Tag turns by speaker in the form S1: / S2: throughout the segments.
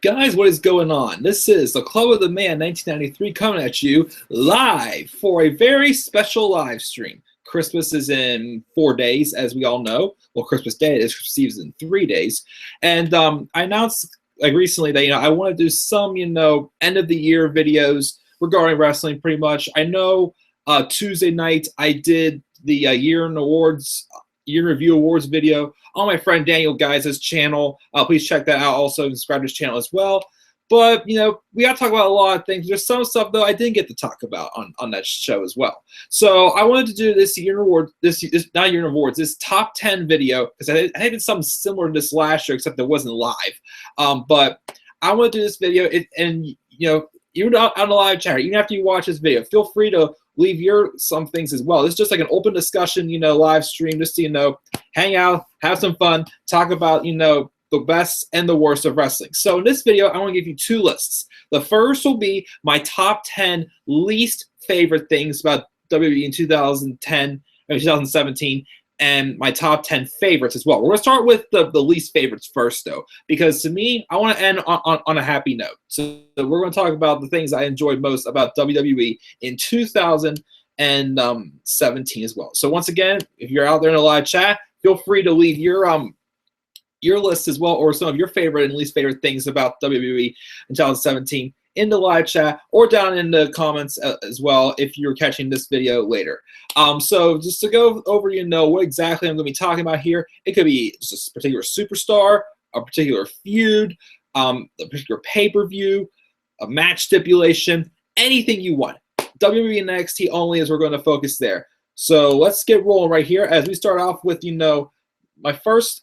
S1: Guys, what is going on? This is the Club of the Man 1993 coming at you live for a very special live stream. Christmas is in 4 days, as we all know. Well, Christmas Day is, Christmas Eve is in 3 days. And I announced recently that I want to do some end of the year videos regarding wrestling. Pretty much, I know Tuesday night I did the year in review awards video on my friend Daniel Guys' channel. Please check that out. Also, subscribe to his channel as well. But, we got to talk about a lot of things. There's some stuff, though, I didn't get to talk about on that show as well. So I wanted to do this top 10 video, because I did something similar to this last year, except it wasn't live. But I want to do this video, you're not on the live chat, even after you watch this video, feel free to leave some things as well. It's just like an open discussion, live stream, just to, hang out, have some fun, talk about, the best and the worst of wrestling. So in this video, I want to give you 2 lists. The first will be my top 10 least favorite things about WWE in 2017, and my top 10 favorites as well. We're going to start with the least favorites first, though, because to me, I want to end on a happy note. So we're going to talk about the things I enjoyed most about WWE in 2017 as well. So once again, if you're out there in a live chat, feel free to leave your list as well, or some of your favorite and least favorite things about WWE in 2017 in the live chat, or down in the comments as well if you're catching this video later. So just to go over, what exactly I'm going to be talking about here. It could be just a particular superstar, a particular feud, a particular pay-per-view, a match stipulation, anything you want. WWE and NXT only, as we're going to focus there. So let's get rolling right here as we start off with, my first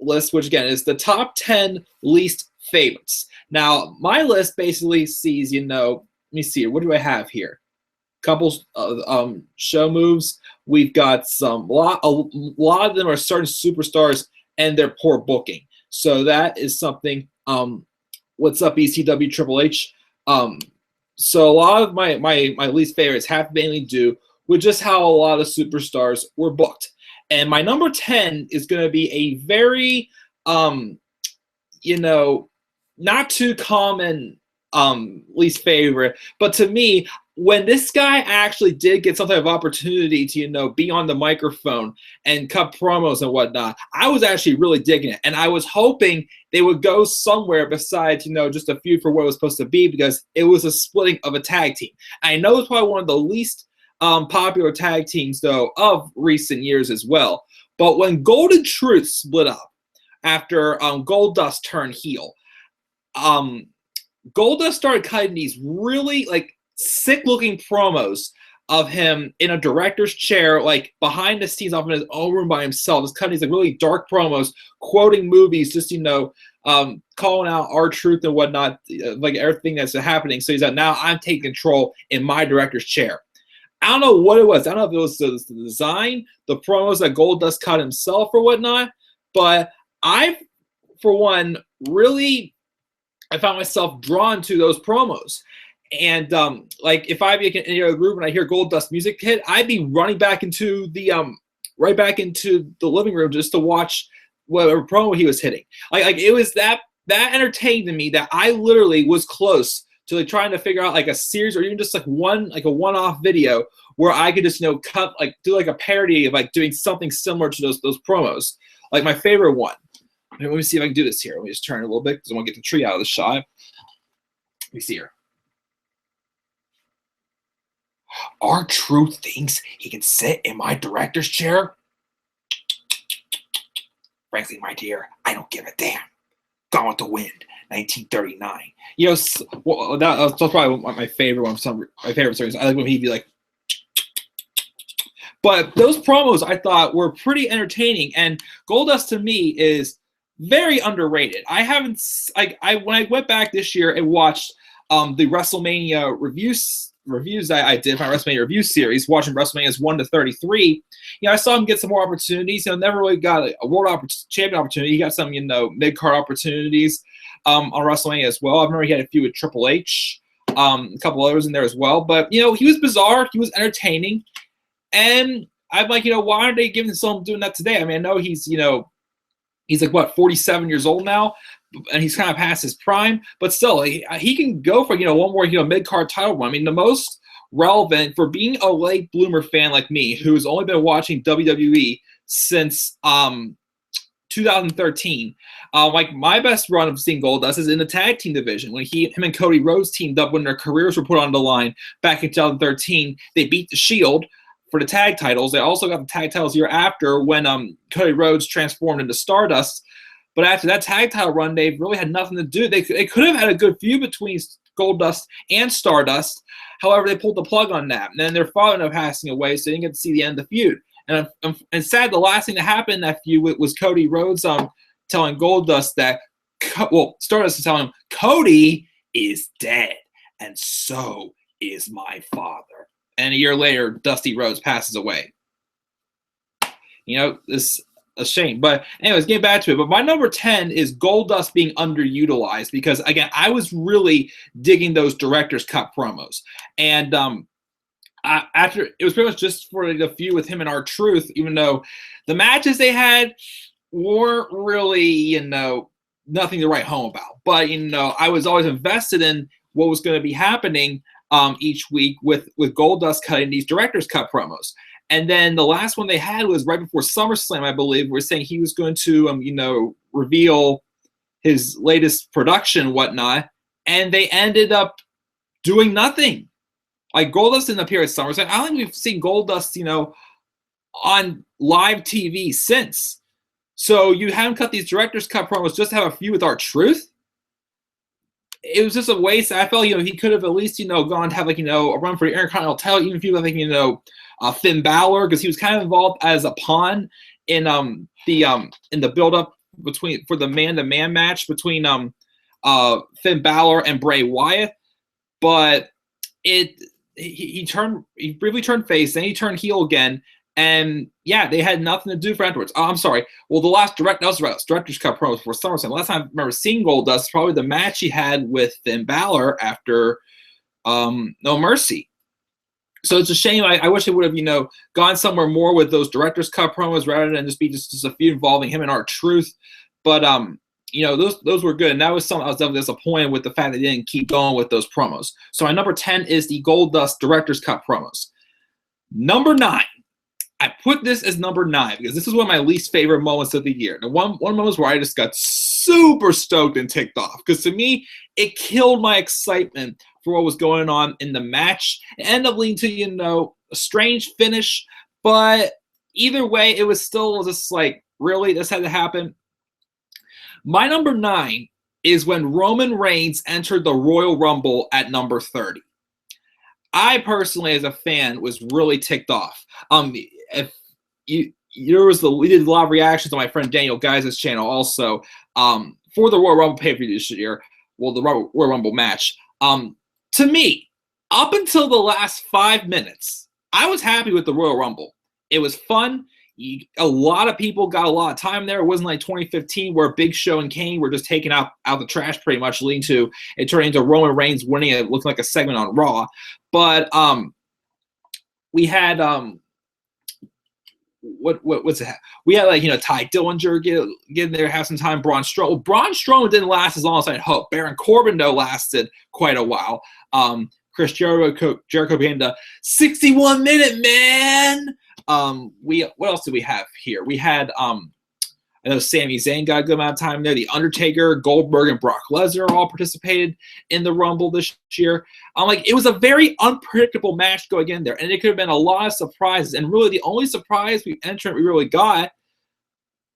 S1: list, which again is the top 10 least favorites. Now, my list basically sees, let me see, what do I have here? Couple show moves. We've got a lot of them are certain superstars and their poor booking. So that is something. What's up, ECW Triple H? So a lot of my least favorites have mainly to do with just how a lot of superstars were booked. And my number 10 is going to be a very, not too common least favorite. But to me, when this guy actually did get some type of opportunity to, be on the microphone and cut promos and whatnot, I was actually really digging it. And I was hoping they would go somewhere besides, just a feud for what it was supposed to be, because it was a splitting of a tag team. I know it's probably one of the least popular tag teams, though, of recent years as well. But when Golden Truth split up after Goldust turned heel, Goldust started cutting these really sick-looking promos of him in a director's chair, behind the scenes, off in his own room by himself, just cutting these really dark promos, quoting movies, just calling out R-Truth and whatnot, everything that's happening. So he's like, now I'm taking control in my director's chair. I don't know what it was. I don't know if it was the design, the promos that Goldust cut himself or whatnot, but I, for one, I found myself drawn to those promos. And if I be in a group and I hear Goldust music hit, I'd be running back into the living room just to watch whatever promo he was hitting. It was that entertaining to me that I literally was close to trying to figure out a series, or even just a one-off video where I could just cut do a parody of doing something similar to those promos. My favorite one. Let me see if I can do this here. Let me just turn it a little bit because I want to get the tree out of the shot. Let me see here. R-Truth thinks he can sit in my director's chair? Frankly, my dear, I don't give a damn. Gone with the Wind, 1939. That's probably my favorite one. My favorite series. I like when he'd be like. But those promos I thought were pretty entertaining, and Goldust to me is very underrated. I haven't. When I went back this year and watched the WrestleMania reviews I did my WrestleMania review series, watching WrestleManias 1 to 33. I saw him get some more opportunities. Never really got a world champion opportunity. He got some, mid card opportunities on WrestleMania as well. I remember he had a few with Triple H, a couple others in there as well. But he was bizarre. He was entertaining, and I'm like, why aren't they giving someone doing that today? I mean, I know he's He's like, what, 47 years old now? And he's kind of past his prime. But still, he can go for, one more, mid-card title run. I mean, the most relevant for being a late bloomer fan like me, who's only been watching WWE since 2013. Like my best run of seeing Goldust is in the tag team division when him and Cody Rhodes teamed up when their careers were put on the line back in 2013. They beat the Shield for the tag titles. They also got the tag titles year after when Cody Rhodes transformed into Stardust. But after that tag title run, they really had nothing to do. They could have had a good feud between Goldust and Stardust. However, they pulled the plug on that. And then their father ended up passing away, so they didn't get to see the end of the feud. And sad, the last thing that happened in that feud was Cody Rhodes telling Goldust that, Stardust is telling him, Cody is dead, and so is my father. And a year later, Dusty Rhodes passes away. This a shame. But anyways, getting back to it. But my number 10 is Goldust being underutilized because, again, I was really digging those Director's Cut promos. And after it was pretty much just for the feud with him and R-Truth, even though the matches they had weren't really, nothing to write home about. But, I was always invested in what was going to be happening each week with Goldust cutting these Director's Cut promos. And then the last one they had was right before SummerSlam, I believe, where saying he was going to, reveal his latest production and whatnot. And they ended up doing nothing. Like, Goldust didn't appear at SummerSlam. I don't think we've seen Goldust, on live TV since. So you haven't cut these Director's Cut promos just to have a feud with R-Truth? It was just a waste. I felt, he could have at least, gone to have, a run for the Intercontinental title, even if he was, Finn Balor, because he was kind of involved as a pawn in the build-up for the man-to-man match between Finn Balor and Bray Wyatt. But he briefly turned face, then he turned heel again, and yeah, they had nothing to do for afterwards. Oh, I'm sorry. Well, the last Director's Cut promos for SummerSlam. The last time I remember seeing Goldust is probably the match he had with Finn Balor after No Mercy. So it's a shame. I wish they would have, gone somewhere more with those Director's Cut promos rather than just be just a feud involving him and R-Truth. But those were good, and that was something I was definitely disappointed with the fact they didn't keep going with those promos. So my number 10 is the Goldust Director's Cut promos. Number 9. I put this as number 9 because this is one of my least favorite moments of the year. The one moment where I just got super stoked and ticked off because to me, it killed my excitement for what was going on in the match. It ended up leading to, a strange finish, but either way, it was still just like, really, this had to happen? My number 9 is when Roman Reigns entered the Royal Rumble at number 30. I personally, as a fan, was really ticked off. We did a lot of reactions on my friend Daniel Guy's channel also for the Royal Rumble pay-per-view this year. Well, the Royal Rumble match. To me, up until the last 5 minutes, I was happy with the Royal Rumble. It was fun. A lot of people got a lot of time there. It wasn't like 2015 where Big Show and Kane were just taking out the trash pretty much, leading to it turning into Roman Reigns winning it looking like a segment on Raw. But we had what's it? We had Ty Dillinger get in there, have some time. Braun Strowman. Well, Braun Strowman didn't last as long as I'd hoped. Baron Corbin though lasted quite a while. Chris Jericho being the 61-minute man. What else did we have here? We had I know Sami Zayn got a good amount of time there. The Undertaker, Goldberg, and Brock Lesnar all participated in the Rumble this year. It was a very unpredictable match going in there, and it could have been a lot of surprises. And really, the only surprise we really got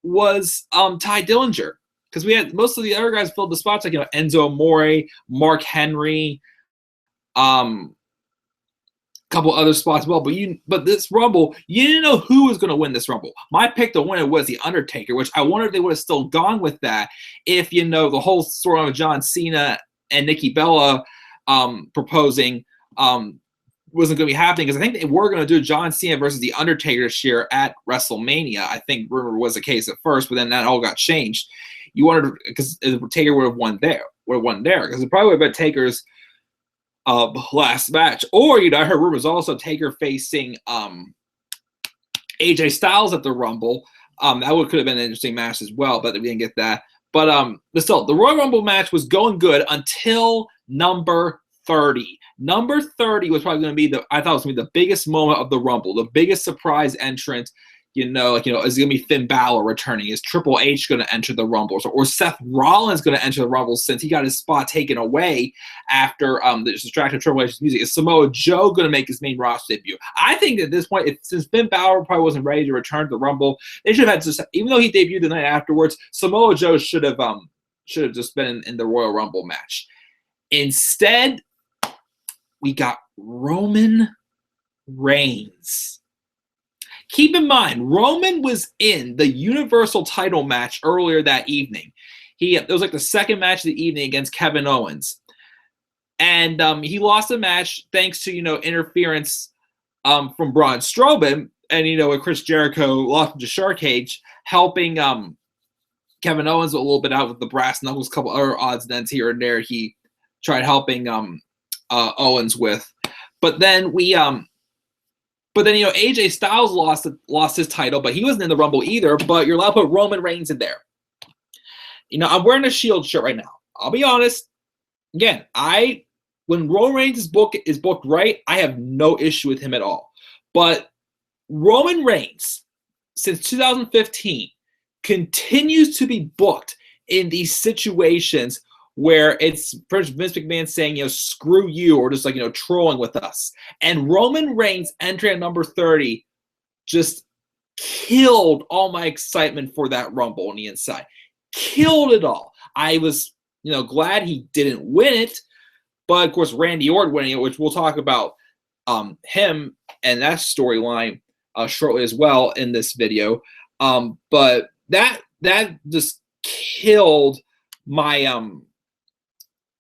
S1: was Ty Dillinger, because we had most of the other guys filled the spots, like Enzo Amore, Mark Henry, couple other spots as well, but this Rumble, you didn't know who was going to win this Rumble. My pick to win it was The Undertaker, which I wonder if they would have still gone with that if, the whole story of John Cena and Nikki Bella proposing wasn't going to be happening, because I think they were going to do John Cena versus The Undertaker this year at WrestleMania. I think rumor was the case at first, but then that all got Changed. You wanted, because Taker would have won there, because it probably would have been Taker's last match. Or I heard rumors also Taker facing AJ Styles at the Rumble. Could have been an interesting match as well, but we didn't get that. But still, the Royal Rumble match was going good until number 30. Number 30 was probably going to be I thought it was going to be the biggest moment of the Rumble, the biggest surprise entrant. Is it going to be Finn Balor returning? Is Triple H going to enter the Rumble? Or Seth Rollins going to enter the Rumble since he got his spot taken away after the distracted Triple H's music? Is Samoa Joe going to make his main roster debut? I think at this point, since Finn Balor probably wasn't ready to return to the Rumble, they should have had even though he debuted the night afterwards, Samoa Joe should have just been in the Royal Rumble match. Instead, we got Roman Reigns. Keep in mind, Roman was in the Universal title match earlier that evening. It was like the second match of the evening against Kevin Owens. And he lost the match thanks to, interference from Braun Strowman. And, with Chris Jericho lost him to Shark Cage, helping Kevin Owens a little bit out with the brass knuckles, a couple other odds and ends here and there he tried helping Owens with. But then AJ Styles lost his title, but he wasn't in the Rumble either. But you're allowed to put Roman Reigns in there. I'm wearing a Shield shirt right now. I'll be honest. Again, when Roman Reigns is booked right, I have no issue with him at all. But Roman Reigns, since 2015, continues to be booked in these situations where it's Vince McMahon saying, screw you, or just trolling with us. And Roman Reigns entering at number 30 just killed all my excitement for that Rumble on the inside. Killed it all. I was, glad he didn't win it, but of course Randy Orton winning it, which we'll talk about him and that storyline shortly as well in this video. But that just killed my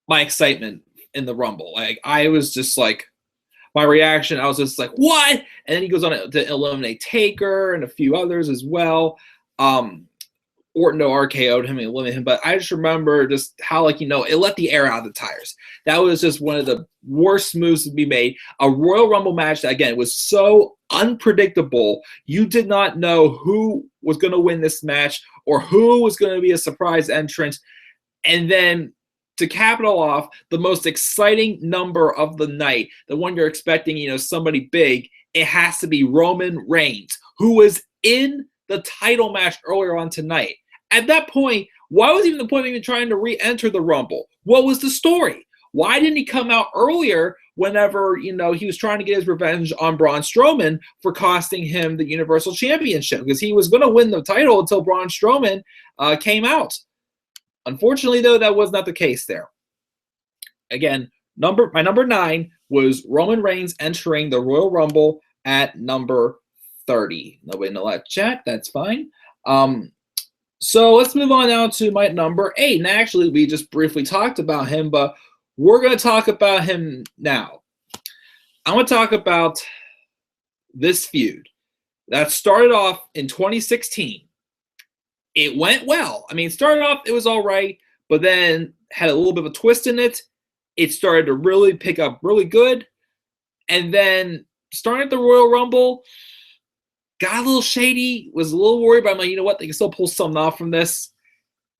S1: my excitement in the Rumble. I was just my reaction, I was just what? And then he goes on to eliminate Taker and a few others as well. Orton RKO'd him and eliminated him, but I just remember just how it let the air out of the tires. That was just one of the worst moves to be made. A Royal Rumble match that, again, was so unpredictable. You did not know who was going to win this match or who was going to be a surprise entrant. And then to cap it all off, the most exciting number of the night, the one you're expecting, somebody big, it has to be Roman Reigns, who was in the title match earlier on tonight. At that point, why was even the point of even trying to re-enter the Rumble? What was the story? Why didn't he come out earlier whenever, he was trying to get his revenge on Braun Strowman for costing him the Universal Championship? Because he was going to win the title until Braun Strowman came out. Unfortunately, though, that was not the case there. Again, my number 9 was Roman Reigns entering the Royal Rumble at number 30. Nobody in the live chat. That's fine. So let's move on now to my number 8. And actually, we just briefly talked about him, but we're going to talk about him now. I'm going to talk about this feud that started off in 2016. It went well. Started off, it was all right, but then had a little bit of a twist in it. It started to really pick up really good. And then starting at the Royal Rumble, got a little shady, was a little worried, but I'm like, you know what? They can still pull something off from this.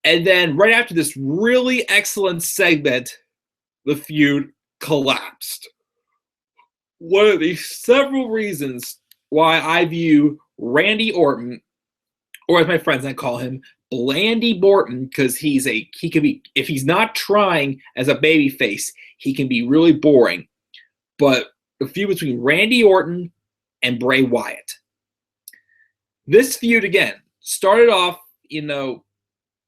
S1: And then right after this really excellent segment, the feud collapsed. One of the several reasons why I view Randy Orton, or as my friends I call him, Blandy Borton, because he can be, if he's not trying as a babyface, he can be really boring. But the feud between Randy Orton and Bray Wyatt. This feud, again, started off,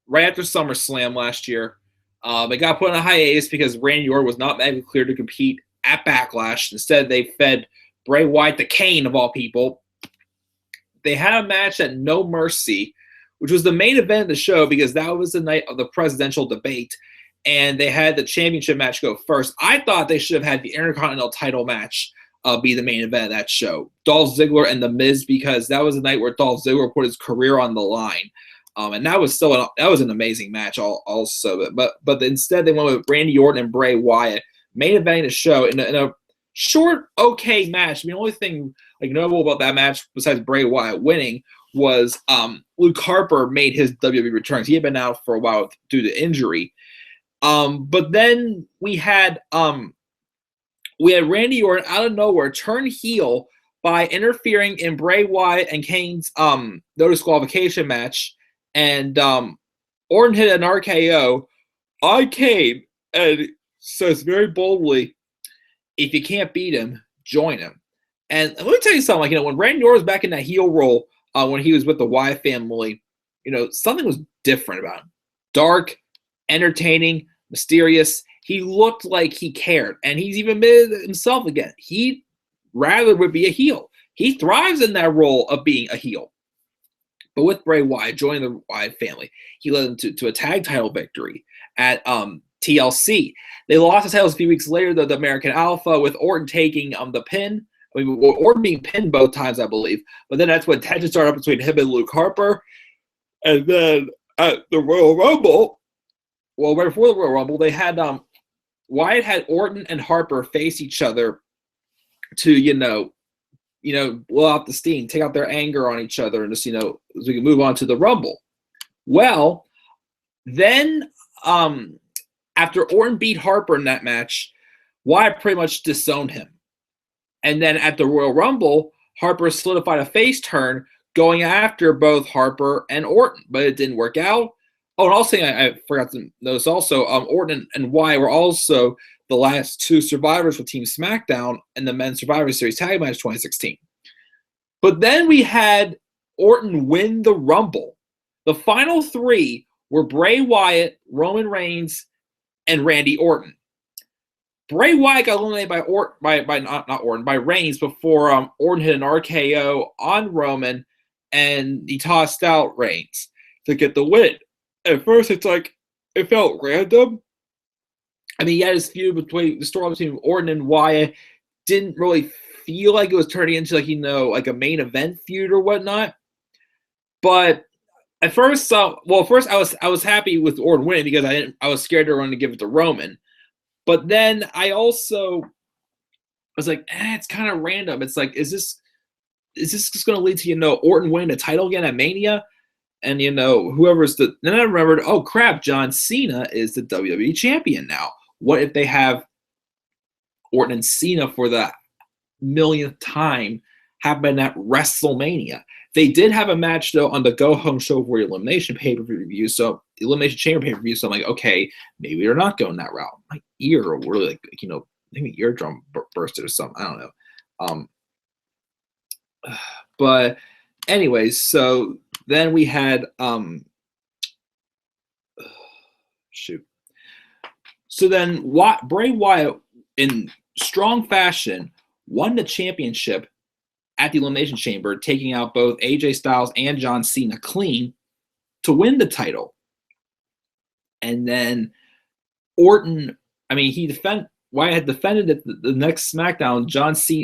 S1: right after SummerSlam last year. It got put on a hiatus because Randy Orton was not medically cleared to compete at Backlash. Instead, they fed Bray Wyatt the cane of all people. They had a match at No Mercy, which was the main event of the show because that was the night of the presidential debate, and they had the championship match go first. I thought they should have had the Intercontinental title match be the main event of that show. Dolph Ziggler and The Miz, because that was the night where Dolph Ziggler put his career on the line. And that was an amazing match also. But instead they went with Randy Orton and Bray Wyatt, main event of the show in a short, okay match. The only thing notable about that match, besides Bray Wyatt winning, was Luke Harper made his WWE returns. He had been out for a while due to injury. But then we had Randy Orton out of nowhere turn heel by interfering in Bray Wyatt and Kane's no disqualification match, and Orton hit an RKO on Kane and says very boldly, "If you can't beat him, join him." And let me tell you something, like, when Randy Orton was back in that heel role, when he was with the Wyatt family, something was different about him. Dark, entertaining, mysterious. He looked like he cared, and he's even admitted himself again. He rather would be a heel. He thrives in that role of being a heel. But with Bray Wyatt joining the Wyatt family, he led them to a tag title victory at TLC. They lost the titles a few weeks later, the American Alpha, with Orton taking the pin. I mean, Orton being pinned both times, I believe. But then that's when tension started up between him and Luke Harper. And then at the Royal Rumble, well, right before the Royal Rumble, they had Wyatt had Orton and Harper face each other to, blow out the steam, take out their anger on each other, and just, so we can move on to the Rumble. Well, then after Orton beat Harper in that match, Wyatt pretty much disowned him. And then at the Royal Rumble, Harper solidified a face turn going after both Harper and Orton, but it didn't work out. Oh, and also I forgot to notice also, Orton and Wyatt were also the last two survivors for Team SmackDown in the Men's Survivor Series Tag Match 2016. But then we had Orton win the Rumble. The final three were Bray Wyatt, Roman Reigns, and Randy Orton. Bray Wyatt got eliminated by Reigns before Orton hit an RKO on Roman, and he tossed out Reigns to get the win. At first, it felt random. I mean, he had his feud the story between Orton and Wyatt didn't really feel like it was turning into like a main event feud or whatnot. But at first, I was happy with Orton winning because I was scared they were going to give it to Roman. But then I also was like, it's kind of random. It's like, is this just going to lead to Orton winning the title again at Mania? And whoever's then I remembered, oh crap, John Cena is the WWE champion now. What if they have Orton and Cena for the millionth time happen at WrestleMania? They did have a match though on the Go Home Show for Elimination pay-per-view, so Elimination Chamber pay-per-view. So I'm like, okay, maybe they're not going that route. My ear really maybe eardrum bursted or something. I don't know. But anyways, so then we had So then Bray Wyatt, in strong fashion, won the championship at the Elimination Chamber, taking out both AJ Styles and John Cena clean to win the title. And then Orton, Wyatt had defended it the next SmackDown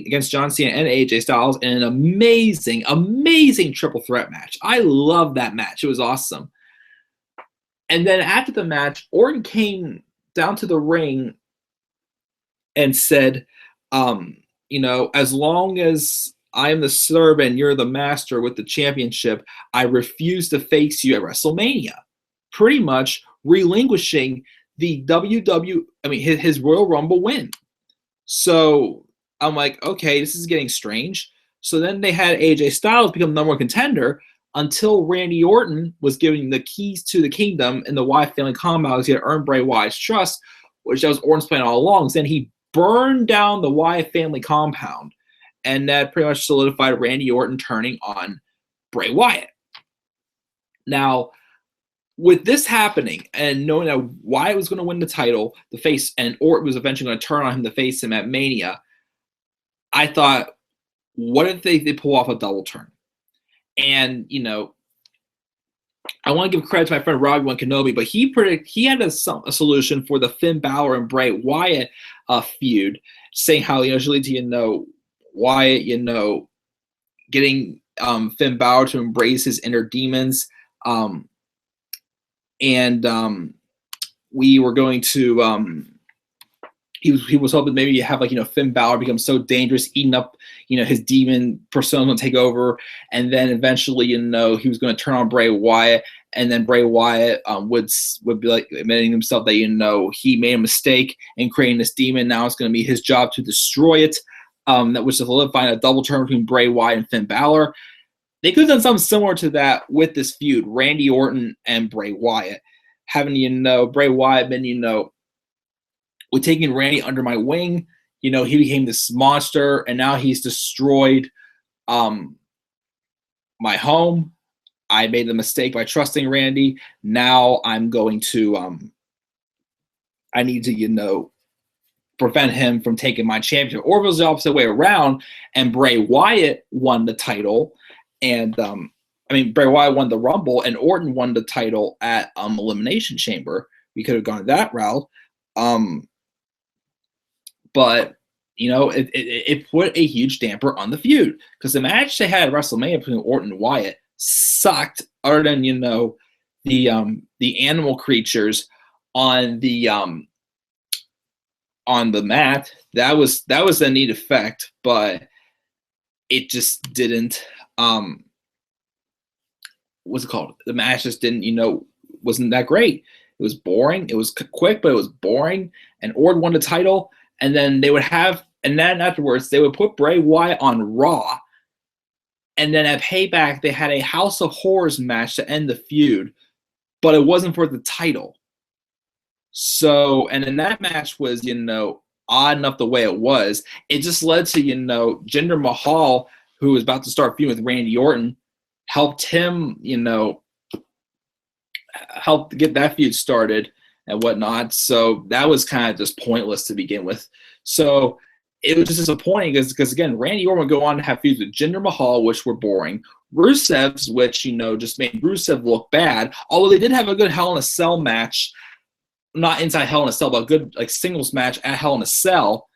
S1: against John Cena and AJ Styles in an amazing, amazing triple threat match. I love that match. It was awesome. And then after the match, Orton came down to the ring and said, as long as I'm the servant, you're the master with the championship, I refuse to face you at WrestleMania. Pretty much relinquishing the his Royal Rumble win. So I'm like, okay, this is getting strange. So then they had AJ Styles become the number one contender until Randy Orton was giving the keys to the kingdom in the Wyatt family compound. He had earned Bray Wyatt's trust, which that was Orton's plan all along. So then he burned down the Wyatt family compound, and that pretty much solidified Randy Orton turning on Bray Wyatt. Now, with this happening and knowing that Wyatt was going to win the title, the face, and Orton was eventually going to turn on him to face him at Mania, I thought, what if they pull off a double turn? And, I want to give credit to my friend Robbie Kenobi, but he had a solution for the Finn Balor and Bray Wyatt feud, saying how, should lead to, Wyatt, getting Finn Balor to embrace his inner demons. And we were going to he was hoping maybe you have like, Finn Balor become so dangerous, eating up, his demon persona and take over. And then eventually, he was going to turn on Bray Wyatt. And then Bray Wyatt would be like admitting himself that, he made a mistake in creating this demon. Now it's going to be his job to destroy it. That was solidifying a double turn between Bray Wyatt and Finn Balor. They could have done something similar to that with this feud, Randy Orton and Bray Wyatt. Having, Bray Wyatt been, with taking Randy under my wing, he became this monster, and now he's destroyed my home. I made the mistake by trusting Randy. Now I'm going to I need to, prevent him from taking my championship. Or if it was the opposite way around and Bray Wyatt won the title, and Bray Wyatt won the Rumble and Orton won the title at Elimination Chamber, we could have gone that route. But it put a huge damper on the feud, because the match they had at WrestleMania between Orton and Wyatt sucked, other than the animal creatures on the mat. That was a neat effect, but it just didn't what's it called? The match just didn't, wasn't that great. It was boring. It was quick, but it was boring. And Orton won the title, and then then afterwards they would put Bray Wyatt on Raw. And then at Payback, they had a House of Horrors match to end the feud, but it wasn't for the title. So, and then that match was, odd enough the way it was. It just led to, Jinder Mahal, who was about to start feuding with Randy Orton, helped him, helped get that feud started and whatnot. So that was kind of just pointless to begin with. So it was just disappointing because again, Randy Orton would go on to have feuds with Jinder Mahal, which were boring. Rusev's, which, just made Rusev look bad. Although they did have a good Hell in a Cell match, not inside Hell in a Cell, but a good singles match at Hell in a Cell.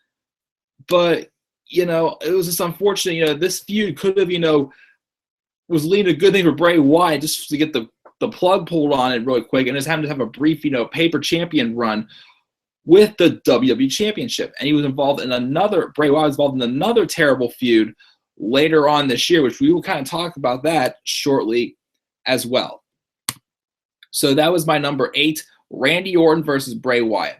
S1: But, it was just unfortunate, this feud could have, was leading a good thing for Bray Wyatt just to get the plug pulled on it really quick and just having to have a brief, paper champion run with the WWE Championship. And he was involved in Bray Wyatt was involved in another terrible feud later on this year, which we will kind of talk about that shortly as well. So that was my number 8, Randy Orton versus Bray Wyatt.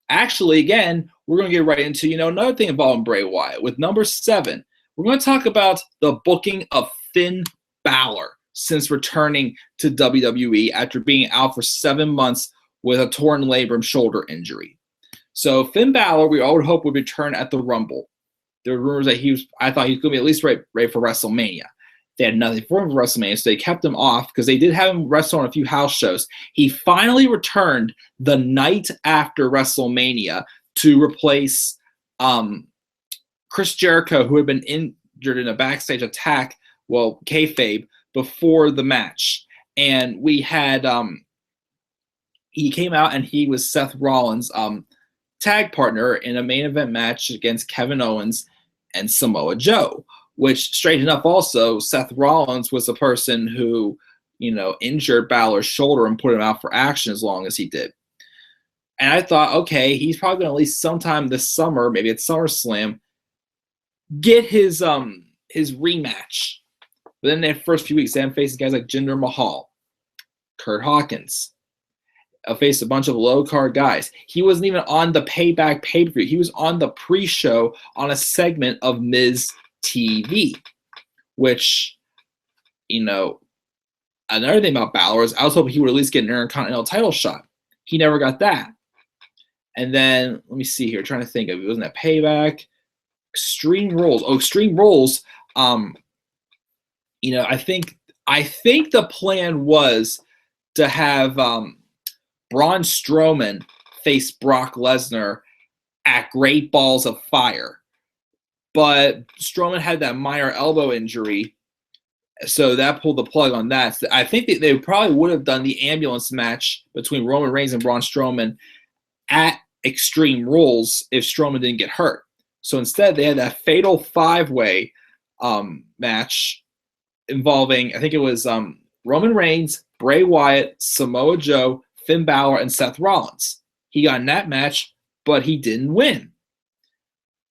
S1: Actually, again, we're going to get right into, another thing involving Bray Wyatt. With number 7, we're going to talk about the booking of Finn Balor since returning to WWE after being out for 7 months with a torn labrum shoulder injury. So Finn Balor, we all would hope would return at the Rumble. There were rumors that I thought he was going to be at least right for WrestleMania. They had nothing for him for WrestleMania, so they kept him off because they did have him wrestle on a few house shows. He finally returned the night after WrestleMania to replace Chris Jericho, who had been injured in a backstage attack, kayfabe, before the match. And we had he came out and he was Seth Rollins' tag partner in a main event match against Kevin Owens and Samoa Joe, which, straight enough, also, Seth Rollins was the person who, injured Balor's shoulder and put him out for action as long as he did. And I thought, okay, he's probably going to at least sometime this summer, maybe at SummerSlam, get his rematch. But then in the first few weeks, they had faced guys like Jinder Mahal, Kurt Hawkins, faced a bunch of low-card guys. He wasn't even on the Payback pay-per-view. He was on the pre-show on a segment of Miz TV, which, another thing about Balor is I was hoping he would at least get an Intercontinental title shot. He never got that. And then, let me see here, trying to think of it. Wasn't that Payback? Extreme Rules. Oh, Extreme Rules. I think the plan was to have Braun Strowman face Brock Lesnar at Great Balls of Fire. But Strowman had that minor elbow injury, so that pulled the plug on that. So I think that they probably would have done the ambulance match between Roman Reigns and Braun Strowman at Extreme Rules if Strowman didn't get hurt. So instead, they had that fatal 5-way match involving, I think it was Roman Reigns, Bray Wyatt, Samoa Joe, Finn Balor, and Seth Rollins. He got in that match, but he didn't win.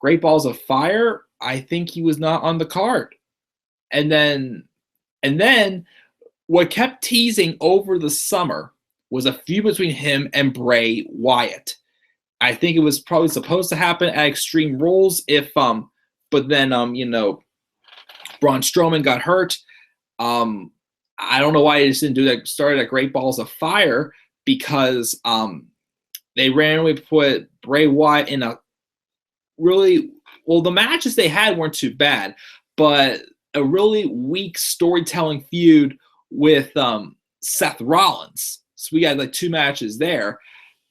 S1: Great Balls of Fire, I think he was not on the card. And then what kept teasing over the summer was a feud between him and Bray Wyatt. I think it was probably supposed to happen at Extreme Rules but then Braun Strowman got hurt. I don't know why they just didn't do that. Started at Great Balls of Fire because they randomly put Bray Wyatt in a really the matches they had weren't too bad, but a really weak storytelling feud with Seth Rollins. So we got like 2 matches there,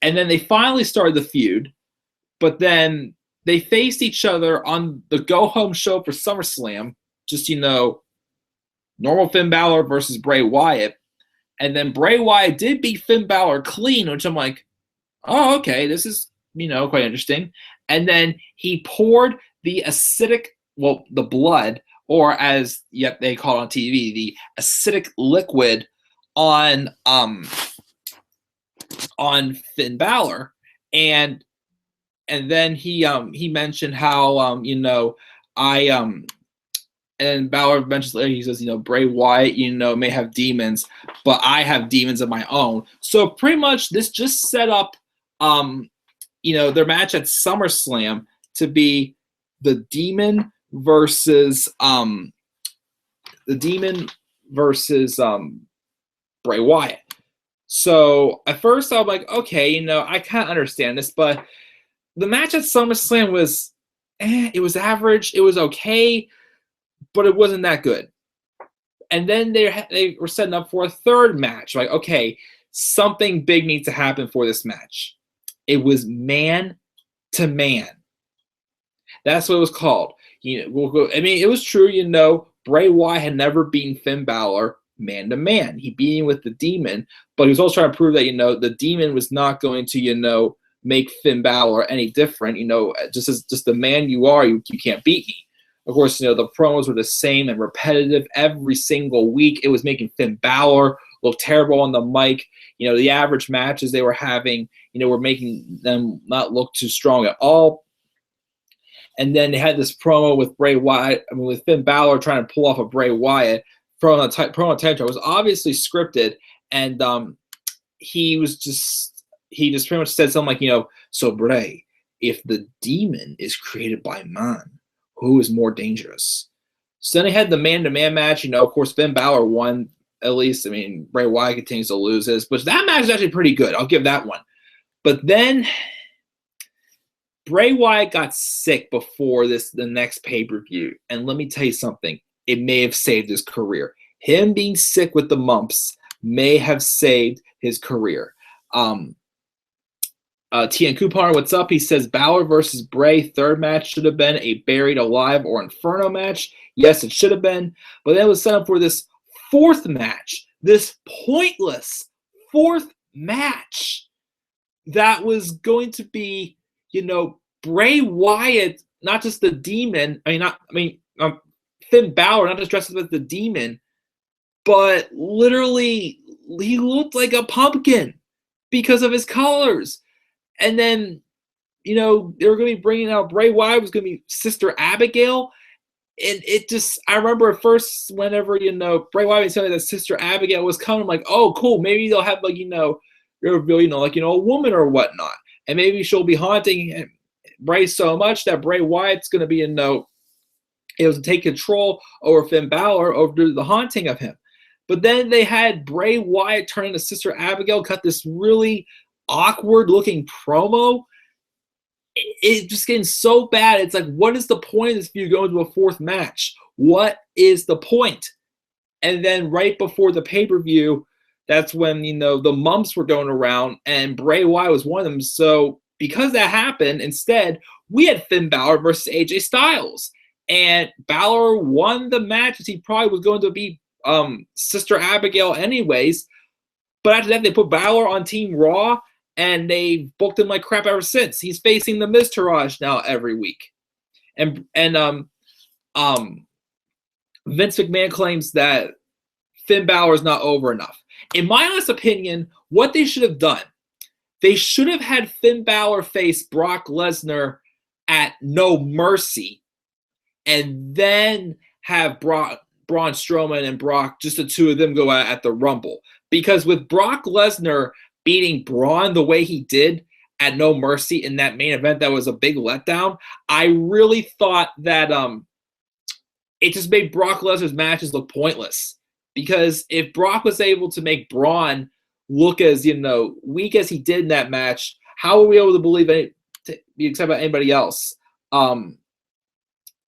S1: and then they finally started the feud, but then they faced each other on the go home show for SummerSlam. Just normal Finn Balor versus Bray Wyatt. And then Bray Wyatt did beat Finn Balor clean, which I'm like, oh, okay, this is, quite interesting. And then he poured the the blood, or as they call it on TV, the acidic liquid on Finn Balor. And then he mentioned how, and Balor mentions later, he says, Bray Wyatt, may have demons, but I have demons of my own. So pretty much this just set up, their match at SummerSlam to be the Demon versus Bray Wyatt. So at first I'm like, okay, I kind of understand this, but the match at SummerSlam was, it was average, it was okay, but it wasn't that good. And then they were setting up for a third match. Like, okay, something big needs to happen for this match. It was man to man. That's what it was called. It was true. Bray Wyatt had never beaten Finn Balor man to man. He beat him with the Demon, but he was also trying to prove that the Demon was not going to make Finn Balor any different. Just the man you are, you can't beat me. Of course, the promos were the same and repetitive every single week. It was making Finn Balor look terrible on the mic. The average matches they were having, were making them not look too strong at all. And then they had this promo with Bray Wyatt, with Finn Balor trying to pull off a Bray Wyatt promo attention. It was obviously scripted, and he just pretty much said something like, so Bray, if the Demon is created by man, who is more dangerous? So then they had the man-to-man match. Of course, Finn Balor won, at least. Bray Wyatt continues to lose this, but that match is actually pretty good. I'll give that one. But then Bray Wyatt got sick before the next pay-per-view. And let me tell you something. It may have saved his career. Him being sick with the mumps may have saved his career. TN Coupon, what's up? He says Balor versus Bray third match should have been a Buried Alive or Inferno match. Yes, it should have been. But then it was set up for this fourth match, this pointless fourth match that was going to be, Bray Wyatt, not just the Demon. Finn Balor, not just dressed up as the Demon, but literally he looked like a pumpkin because of his colors. And then, they were going to be bringing out Bray Wyatt was going to be Sister Abigail. And it just, I remember at first, whenever, Bray Wyatt was telling me that Sister Abigail was coming, I'm like, oh, cool. Maybe they'll have, a woman or whatnot. And maybe she'll be haunting Bray so much that Bray Wyatt's going to be able to take control over Finn Balor over the haunting of him. But then they had Bray Wyatt turn into Sister Abigail, cut this really awkward looking promo. It's just getting so bad. It's like, what is the point of this feud going to a fourth match? What is the point? And then right before the pay-per-view, that's when, the mumps were going around and Bray Wyatt was one of them. So because that happened, instead, we had Finn Balor versus AJ Styles. And Balor won the match as he probably was going to be Sister Abigail anyways. But after that, they put Balor on Team Raw, and they booked him like crap ever since. He's facing the Miz Taraj now every week. And Vince McMahon claims that Finn Balor is not over enough. In my honest opinion, what they should have done, they should have had Finn Balor face Brock Lesnar at No Mercy, and then have Braun Strowman and Brock, just the two of them, go at the Rumble. Because with Brock Lesnar beating Braun the way he did at No Mercy in that main event, that was a big letdown. I really thought that it just made Brock Lesnar's matches look pointless. Because if Brock was able to make Braun look as, weak as he did in that match, how are we able to believe except about anybody else? And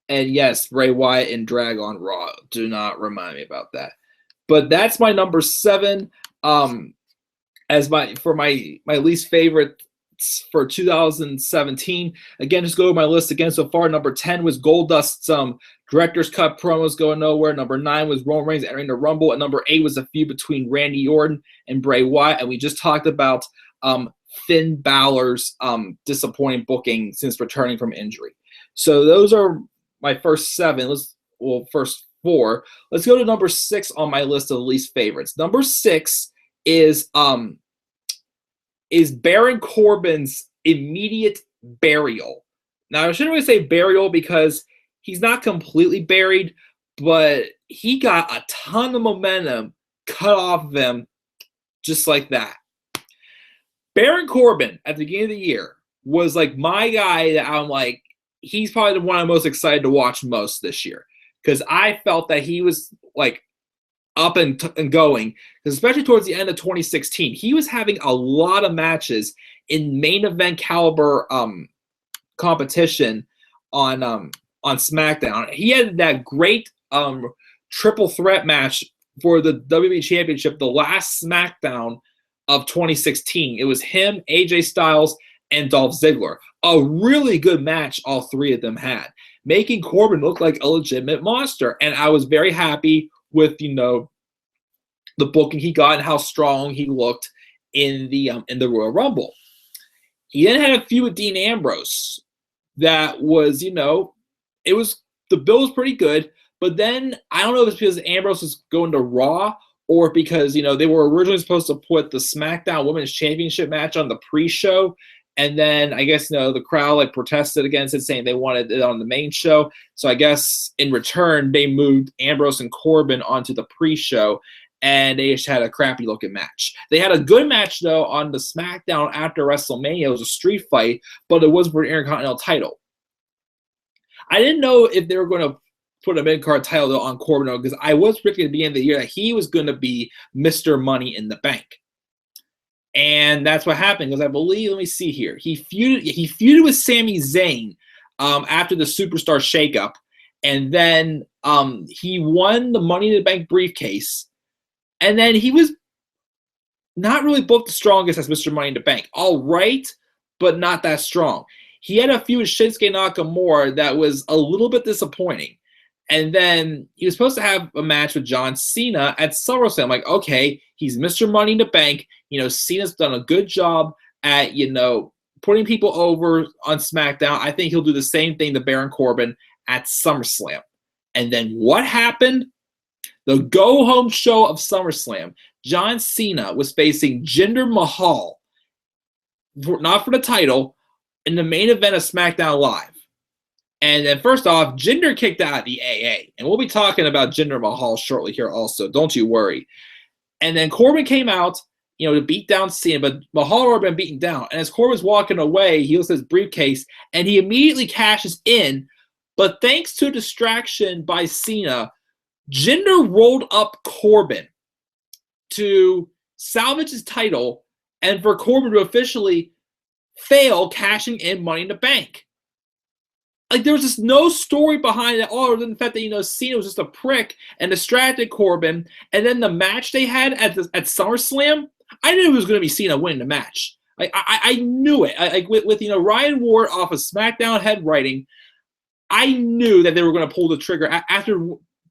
S1: yes, Bray Wyatt and Drag on Raw. Do not remind me about that. But that's my number 7. As my least favorite for 2017. Again, just go over my list again so far. Number 10 was Goldust's Director's Cut promos going nowhere. Number 9 was Roman Reigns entering the Rumble. And number 8 was a feud between Randy Orton and Bray Wyatt. And we just talked about Finn Balor's disappointing booking since returning from injury. So those are my first 7. First 4. Let's go to number 6 on my list of least favorites. Number 6 is Baron Corbin's immediate burial. Now, I shouldn't really say burial because he's not completely buried, but he got a ton of momentum cut off of him just like that. Baron Corbin, at the beginning of the year, was like my guy that I'm like, he's probably the one I'm most excited to watch most this year. Because I felt that he was like up and going. Because especially towards the end of 2016, he was having a lot of matches in main event caliber competition on SmackDown. He had that great triple threat match for the WWE Championship, the last SmackDown of 2016. It was him, AJ Styles, and Dolph Ziggler. A really good match all three of them had, making Corbin look like a legitimate monster. And I was very happy with, the booking he got and how strong he looked in the Royal Rumble. He then had a feud with Dean Ambrose that was, the bill was pretty good. But then I don't know if it's because Ambrose was going to Raw or because, they were originally supposed to put the SmackDown Women's Championship match on the pre-show. And then I guess, the crowd protested against it, saying they wanted it on the main show. So I guess in return, they moved Ambrose and Corbin onto the pre-show, and they just had a crappy looking match. They had a good match, though, on the SmackDown after WrestleMania. It was a street fight, but it was for the Intercontinental title. I didn't know if they were going to put a mid-card title, though, on Corbin, because I was predicting at the beginning of the year that he was going to be Mr. Money in the Bank. And that's what happened, because I believe, let me see here, he feuded with Sami Zayn after the Superstar shakeup, and then he won the Money in the Bank briefcase, and then he was not really booked the strongest as Mr. Money in the Bank. All right, but not that strong. He had a feud with Shinsuke Nakamura that was a little bit disappointing. And then he was supposed to have a match with John Cena at SummerSlam. I'm like, okay, he's Mr. Money in the Bank. Cena's done a good job at, putting people over on SmackDown. I think he'll do the same thing to Baron Corbin at SummerSlam. And then what happened? The go-home show of SummerSlam, John Cena was facing Jinder Mahal, not for the title, in the main event of SmackDown Live. And then first off, Jinder kicked out of the AA. And we'll be talking about Jinder Mahal shortly here also. Don't you worry. And then Corbin came out, to beat down Cena. But Mahal had been beaten down. And as Corbin's walking away, he looks at his briefcase. And he immediately cashes in. But thanks to a distraction by Cena, Jinder rolled up Corbin to salvage his title. And for Corbin to officially fail cashing in Money in the Bank. There was just no story behind it all, other than the fact that, Cena was just a prick and distracted Corbin. And then the match they had at SummerSlam, I knew it was going to be Cena winning the match. I knew it. With Ryan Ward off of SmackDown head writing, I knew that they were going to pull the trigger. After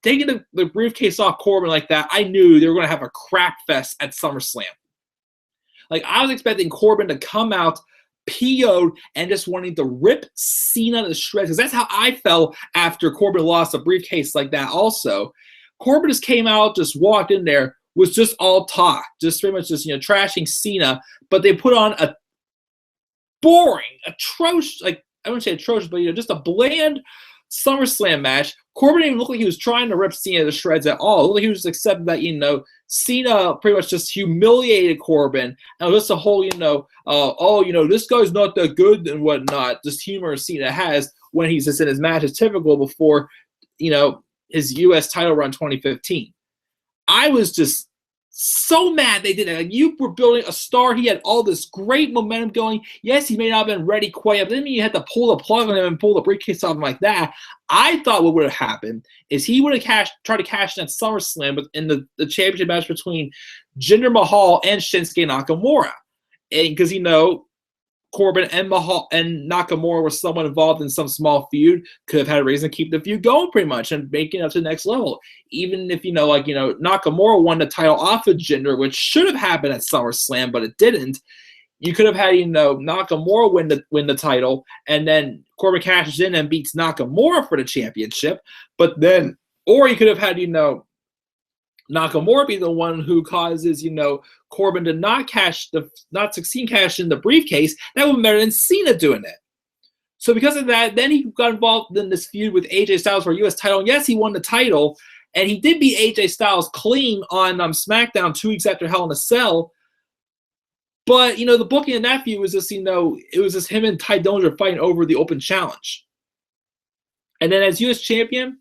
S1: taking the briefcase off Corbin like that, I knew they were going to have a crap fest at SummerSlam. I was expecting Corbin to come out PO'd and just wanting to rip Cena to shreds, because that's how I felt after Corbin lost a briefcase like that also. Corbin just came out, just walked in there, was just all talk, just pretty much just, trashing Cena, but they put on a boring, atrocious, I wouldn't say atrocious, but just a bland SummerSlam match. Corbin didn't even look like he was trying to rip Cena to shreds at all. It looked like he was just accepting that, Cena pretty much just humiliated Corbin. And just a whole, this guy's not that good and whatnot. Just humor Cena has when he's just in his match is typical before, his U.S. title run 2015. I was just so mad they did it. Like, you were building a star. He had all this great momentum going. Yes, he may not have been ready quite yet, but then you had to pull the plug on him and pull the briefcase off him like that. I thought what would have happened is he would have tried to cash in at SummerSlam in the championship match between Jinder Mahal and Shinsuke Nakamura. And because, Corbin and Mahal and Nakamura were somewhat involved in some small feud, could have had a reason to keep the feud going pretty much and making it up to the next level. Even if, Nakamura won the title off of Jinder, which should have happened at SummerSlam, but it didn't. You could have had, Nakamura win the title, and then Corbin cashes in and beats Nakamura for the championship. Or you could have had, Nakamura be the one who causes, Corbin to not succeed cash in the briefcase. That would be better than Cena doing it. So because of that, then he got involved in this feud with AJ Styles for a U.S. title. And yes, he won the title, and he did beat AJ Styles clean on SmackDown 2 weeks after Hell in a Cell. But, the booking in that feud was just, it was just him and Ty Dillinger fighting over the open challenge. And then as U.S. champion,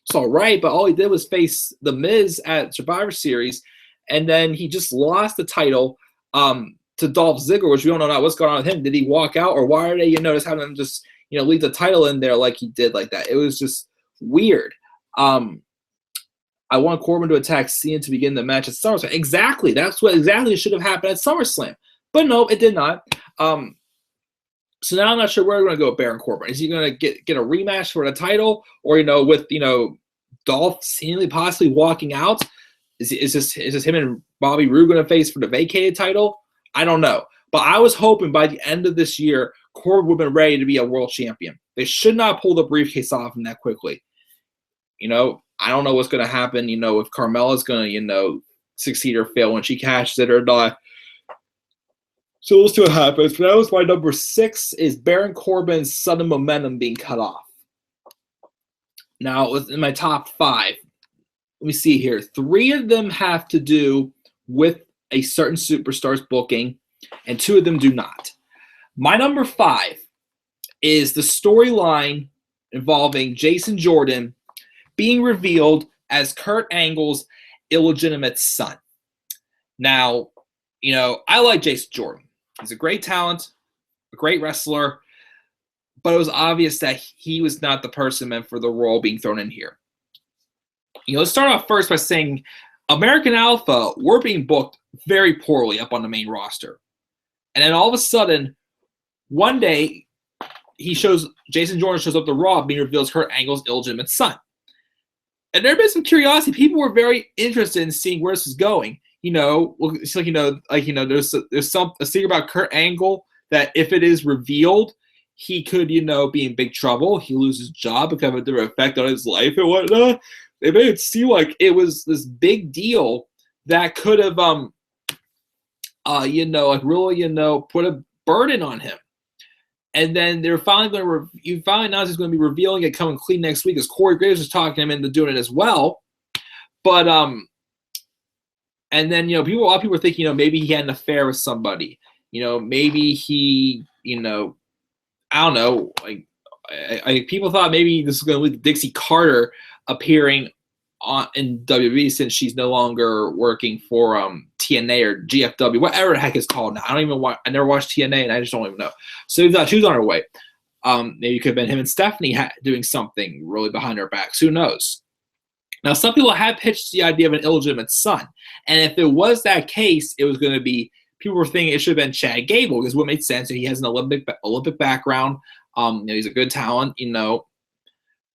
S1: it's all right, but all he did was face The Miz at Survivor Series, and then he just lost the title to Dolph Ziggler, which we don't know what's going on with him. Did he walk out, or why are they, just having him just, leave the title in there like he did like that? It was just weird. I want Corbin to attack Cena to begin the match at SummerSlam. Exactly. That's what exactly should have happened at SummerSlam. But no, it did not. So now I'm not sure where we're going to go with Baron Corbin. Is he going to get a rematch for the title, or with Dolph seemingly possibly walking out? Is this him and Bobby Roode going to face for the vacated title? I don't know, but I was hoping by the end of this year Corbin would have been ready to be a world champion. They should not pull the briefcase off him that quickly. I don't know what's going to happen. If Carmella's going to succeed or fail when she cashes it or not. So we'll see what happens. But that was my number 6 is Baron Corbin's sudden momentum being cut off. Now, in my top 5, let me see here. 3 of them have to do with a certain superstar's booking, and 2 of them do not. My number 5 is the storyline involving Jason Jordan being revealed as Kurt Angle's illegitimate son. Now, I like Jason Jordan. He's a great talent, a great wrestler, but it was obvious that he was not the person meant for the role being thrown in here. Let's start off first by saying American Alpha were being booked very poorly up on the main roster. And then all of a sudden, one day, Jason Jordan shows up to Raw being revealed as Kurt Angle's illegitimate son. And there had been some curiosity. People were very interested in seeing where this is going. It's like, there's a secret about Kurt Angle that if it is revealed, he could, be in big trouble. He loses his job. It could have a different effect on his life and whatnot. They made it seem like it was this big deal that could have, really, put a burden on him. And then they're finally going to, you finally announced he's going to be revealing it coming clean next week, as Corey Graves was talking him into doing it as well. But, and then, a lot of people were thinking, maybe he had an affair with somebody. Maybe he, I don't know. People thought maybe this was going to lead to Dixie Carter appearing in WWE since she's no longer working for TNA or GFW, whatever the heck it's called now. I never watched TNA, and I just don't even know. So he thought she was on her way. Maybe it could have been him and Stephanie doing something really behind her backs. Who knows? Now, some people have pitched the idea of an illegitimate son. And if it was that case, it was going to be, people were thinking it should have been Chad Gable, because what made sense, he has an Olympic background. He's a good talent,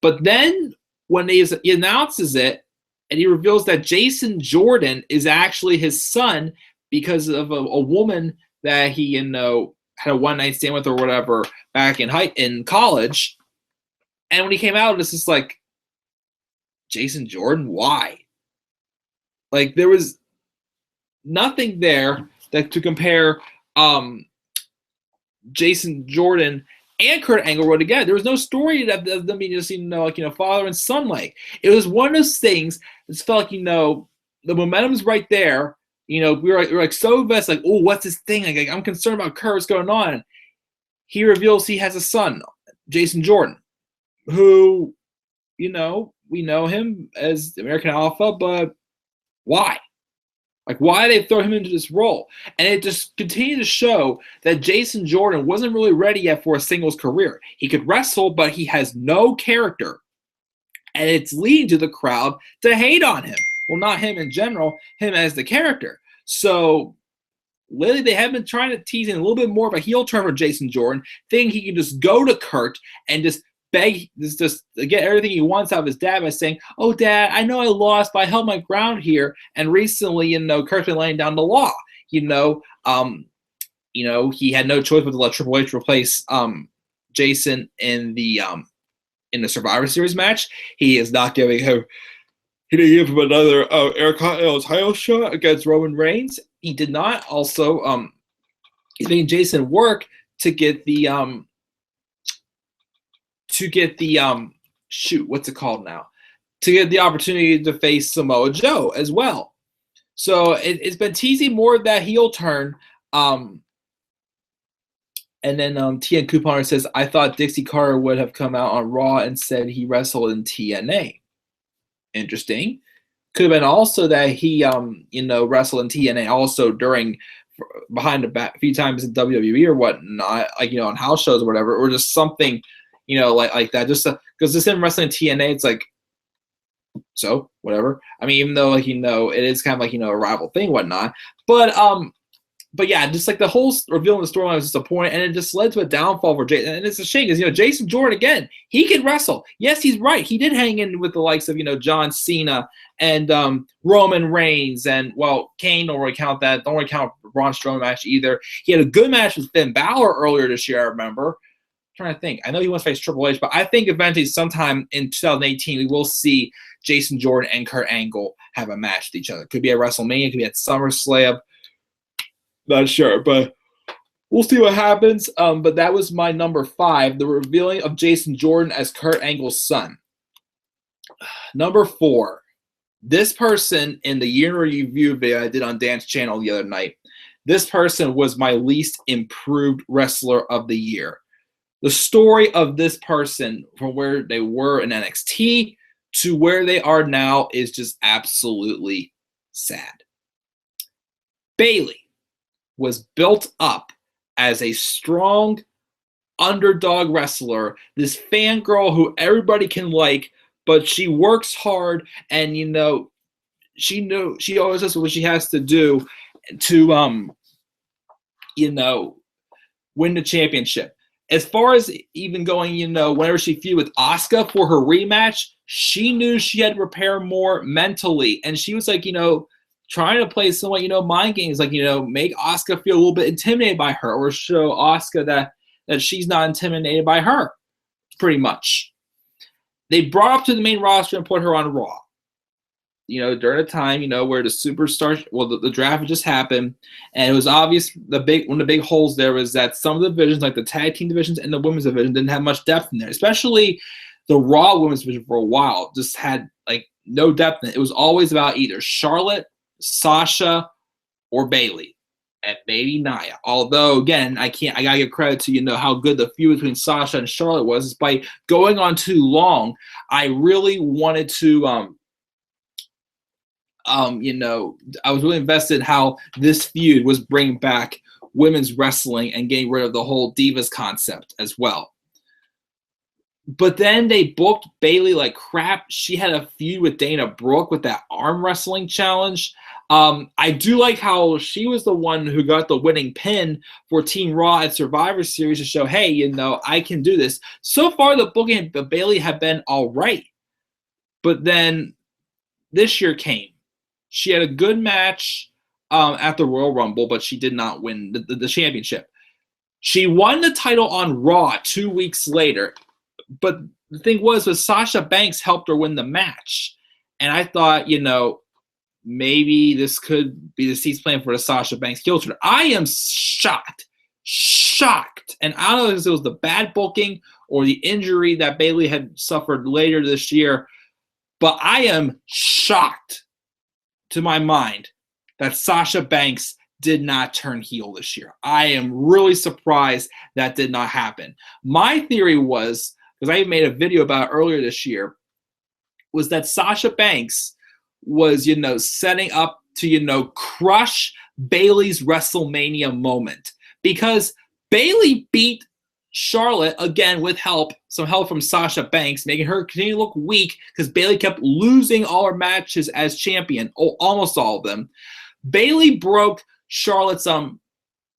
S1: But then when he announces it, and he reveals that Jason Jordan is actually his son because of a woman that he, had a one-night stand with or whatever back in college. And when he came out, it's just like, Jason Jordan, why? Like, there was nothing there that to compare Jason Jordan and Kurt Angle were together. There was no story that them being just, father and son like. It was one of those things that felt like, the momentum's right there. We were like so invested, like, oh, what's this thing? Like, I'm concerned about Kurt, what's going on? He reveals he has a son, Jason Jordan, who, we know him as American Alpha, but why? Like, why did they throw him into this role? And it just continued to show that Jason Jordan wasn't really ready yet for a singles career. He could wrestle, but he has no character. And it's leading to the crowd to hate on him. Well, not him in general, him as the character. So lately, they have been trying to tease in a little bit more of a heel turn for Jason Jordan, thinking he can just go to Kurt and just beg, just get everything he wants out of his dad by saying, "Oh, Dad, I know I lost, but I held my ground here." And recently, Kurt's been laying down the law. He had no choice but to let Triple H replace Jason in the Survivor Series match. He is not giving him. He didn't give him another Intercontinental title shot against Roman Reigns. He did not. Also, he's making Jason work to get the what's it called now? To get the opportunity to face Samoa Joe as well. So it's been teasing more of that heel turn. And then TN Couponer says, I thought Dixie Carter would have come out on Raw and said he wrestled in TNA. Interesting. Could have been also that he wrestled in TNA also behind the back a few times in WWE or whatnot, like on house shows or whatever, or just something like that. Just because this him wrestling in TNA, it's like, so whatever. I mean, even though it is kind of like a rival thing, whatnot. But yeah, just like the whole revealing the storyline was disappointing, and it just led to a downfall for Jason. And it's a shame because Jason Jordan, again, he can wrestle. Yes, he's right. He did hang in with the likes of John Cena and Roman Reigns, and Kane. Don't really count that. Don't really count Braun Strowman match either. He had a good match with Finn Balor earlier this year. I remember. I'm trying to think. I know he wants to face Triple H, but I think eventually, sometime in 2018, we will see Jason Jordan and Kurt Angle have a match with each other. It could be at WrestleMania. It could be at SummerSlam. Not sure, but we'll see what happens. But that was my number 5, the revealing of Jason Jordan as Kurt Angle's son. Number 4, this person in the year review video I did on Dan's channel the other night, this person was my least improved wrestler of the year. The story of this person from where they were in NXT to where they are now is just absolutely sad. Bayley was built up as a strong underdog wrestler, this fangirl who everybody can like, but she works hard and she always does what she has to do to win the championship. As far as even going, whenever she feuded with Asuka for her rematch, she knew she had to prepare more mentally, and she was like, trying to play somewhat, mind games, like, make Asuka feel a little bit intimidated by her, or show Asuka that she's not intimidated by her, pretty much. They brought her up to the main roster and put her on Raw. During a time, where the superstar, the draft just happened, and it was obvious one of the big holes there was that some of the divisions, like the tag team divisions and the women's division, didn't have much depth in there. Especially the Raw women's division for a while just had like no depth in it. It was always about either Charlotte, Sasha, or Bayley, and maybe Nia. Although, again, I gotta give credit to how good the feud between Sasha and Charlotte was. Despite going on too long, I really wanted to, I was really invested in how this feud was bringing back women's wrestling and getting rid of the whole divas concept as well. But then they booked Bayley like crap. She had a feud with Dana Brooke with that arm wrestling challenge. I do like how she was the one who got the winning pin for Team Raw at Survivor Series to show, hey, I can do this. So far, the booking of Bayley have been all right. But then this year came. She had a good match at the Royal Rumble, but she did not win the championship. She won the title on Raw 2 weeks later. But the thing was Sasha Banks helped her win the match. And I thought, maybe this could be the seeds plan for the Sasha Banks heel turn. I am shocked shocked. And I don't know if it was the bad booking or the injury that Bayley had suffered later this year, but I am shocked to my mind that Sasha Banks did not turn heel this year. I am really surprised that did not happen. My theory was, because I made a video about it earlier this year, was that Sasha Banks was, setting up to, crush Bayley's WrestleMania moment. Because Bayley beat Charlotte, again, with some help from Sasha Banks, making her continue to look weak because Bayley kept losing all her matches as champion, almost all of them. Bayley broke Charlotte's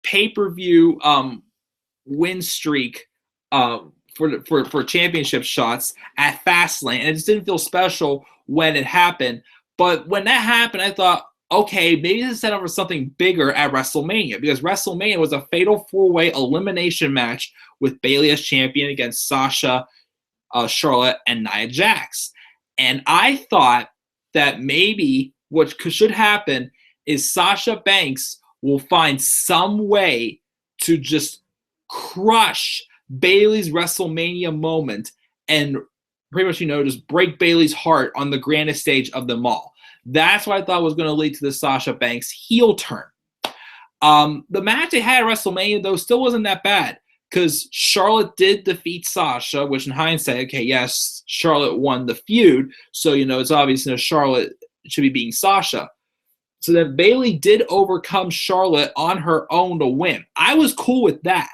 S1: pay-per-view win streak for championship shots at Fastlane, and it just didn't feel special when it happened. But when that happened, I thought, okay, maybe this is set up for something bigger at WrestleMania, because WrestleMania was a fatal four-way elimination match with Bayley as champion against Sasha, Charlotte, and Nia Jax. And I thought that maybe what should happen is Sasha Banks will find some way to just crush Bayley's WrestleMania moment and pretty much, just break Bayley's heart on the grandest stage of them all. That's what I thought was going to lead to the Sasha Banks heel turn. The match they had at WrestleMania, though, still wasn't that bad because Charlotte did defeat Sasha, which in hindsight, okay, yes, Charlotte won the feud. So, it's obvious Charlotte should be beating Sasha. So then Bayley did overcome Charlotte on her own to win. I was cool with that.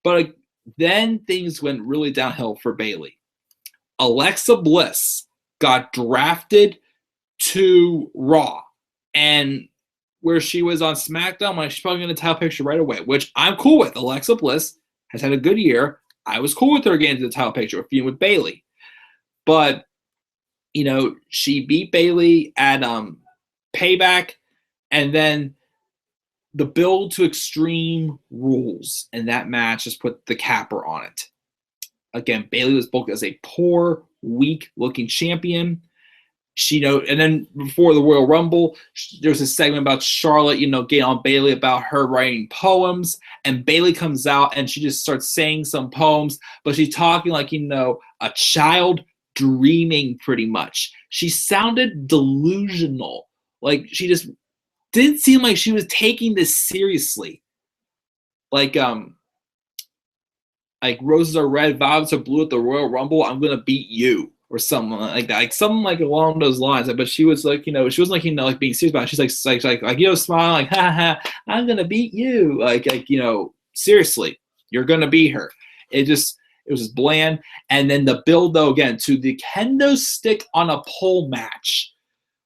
S1: But then things went really downhill for Bayley. Alexa Bliss got drafted to Raw, and where she was on SmackDown, she's probably going to title picture right away, which I'm cool with. Alexa Bliss has had a good year. I was cool with her getting to the title picture with Bayley. But, she beat Bayley at Payback, and then the build to Extreme Rules, and that match just put the capper on it. Again, Bayley was booked as a poor, weak-looking champion. And then before the Royal Rumble, there was a segment about Charlotte, getting on Bayley about her writing poems, and Bayley comes out and she just starts saying some poems, but she's talking like, a child dreaming pretty much. She sounded delusional. Like, she just didn't seem like she was taking this seriously. Like roses are red, violets are blue at the Royal Rumble, I'm going to beat you. Or something like that, like something like along those lines. But she was like, she wasn't like, being serious about it. She's like, smiling, like, ha ha, I'm gonna beat you. Like, seriously, you're gonna beat her. It was just bland. And then the build, though, again, to the kendo stick on a pole match,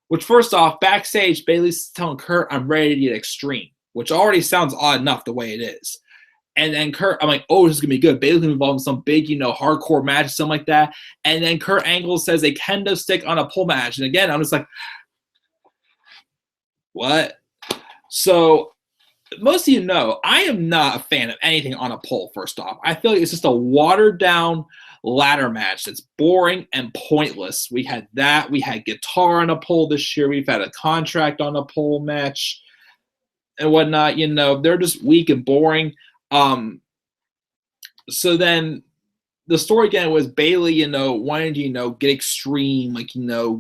S1: which first off, backstage, Bayley's telling Kurt, I'm ready to get extreme, which already sounds odd enough the way it is. And then Kurt, I'm like, oh, this is going to be good. Bayley's going to involve in some big, hardcore match, something like that. And then Kurt Angle says a kendo stick on a pole match. And again, I'm just like, what? So most of I am not a fan of anything on a pole, first off. I feel like it's just a watered-down ladder match that's boring and pointless. We had that. We had guitar on a pole this year. We've had a contract on a pole match and whatnot. They're just weak and boring. So then the story again was Bayley, wanting to, get extreme, like,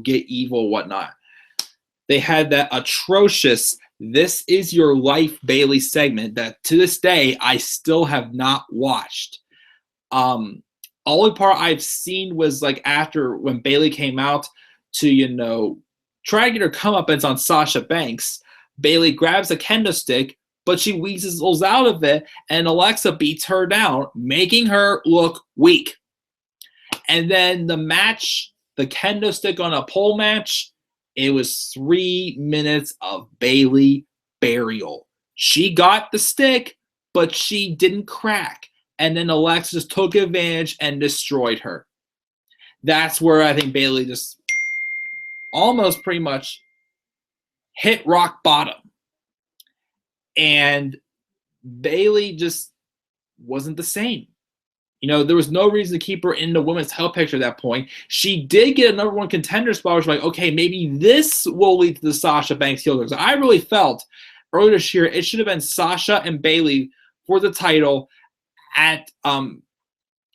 S1: get evil, whatnot. They had that atrocious This Is Your Life Bayley segment that to this day I still have not watched. Only part I've seen was like after when Bayley came out to, try to get her comeuppance on Sasha Banks. Bayley grabs a kendo stick, but she weasels out of it, and Alexa beats her down, making her look weak. And then the match, the kendo stick on a pole match, it was 3 minutes of Bayley burial. She got the stick, but she didn't crack. And then Alexa just took advantage and destroyed her. That's where I think Bayley just almost pretty much hit rock bottom. And Bayley just wasn't the same. There was no reason to keep her in the women's title picture at that point. She did get a number one contender spot, which was like, okay, maybe this will lead to the Sasha Banks heel turn. So I really felt earlier this year it should have been Sasha and Bayley for the title at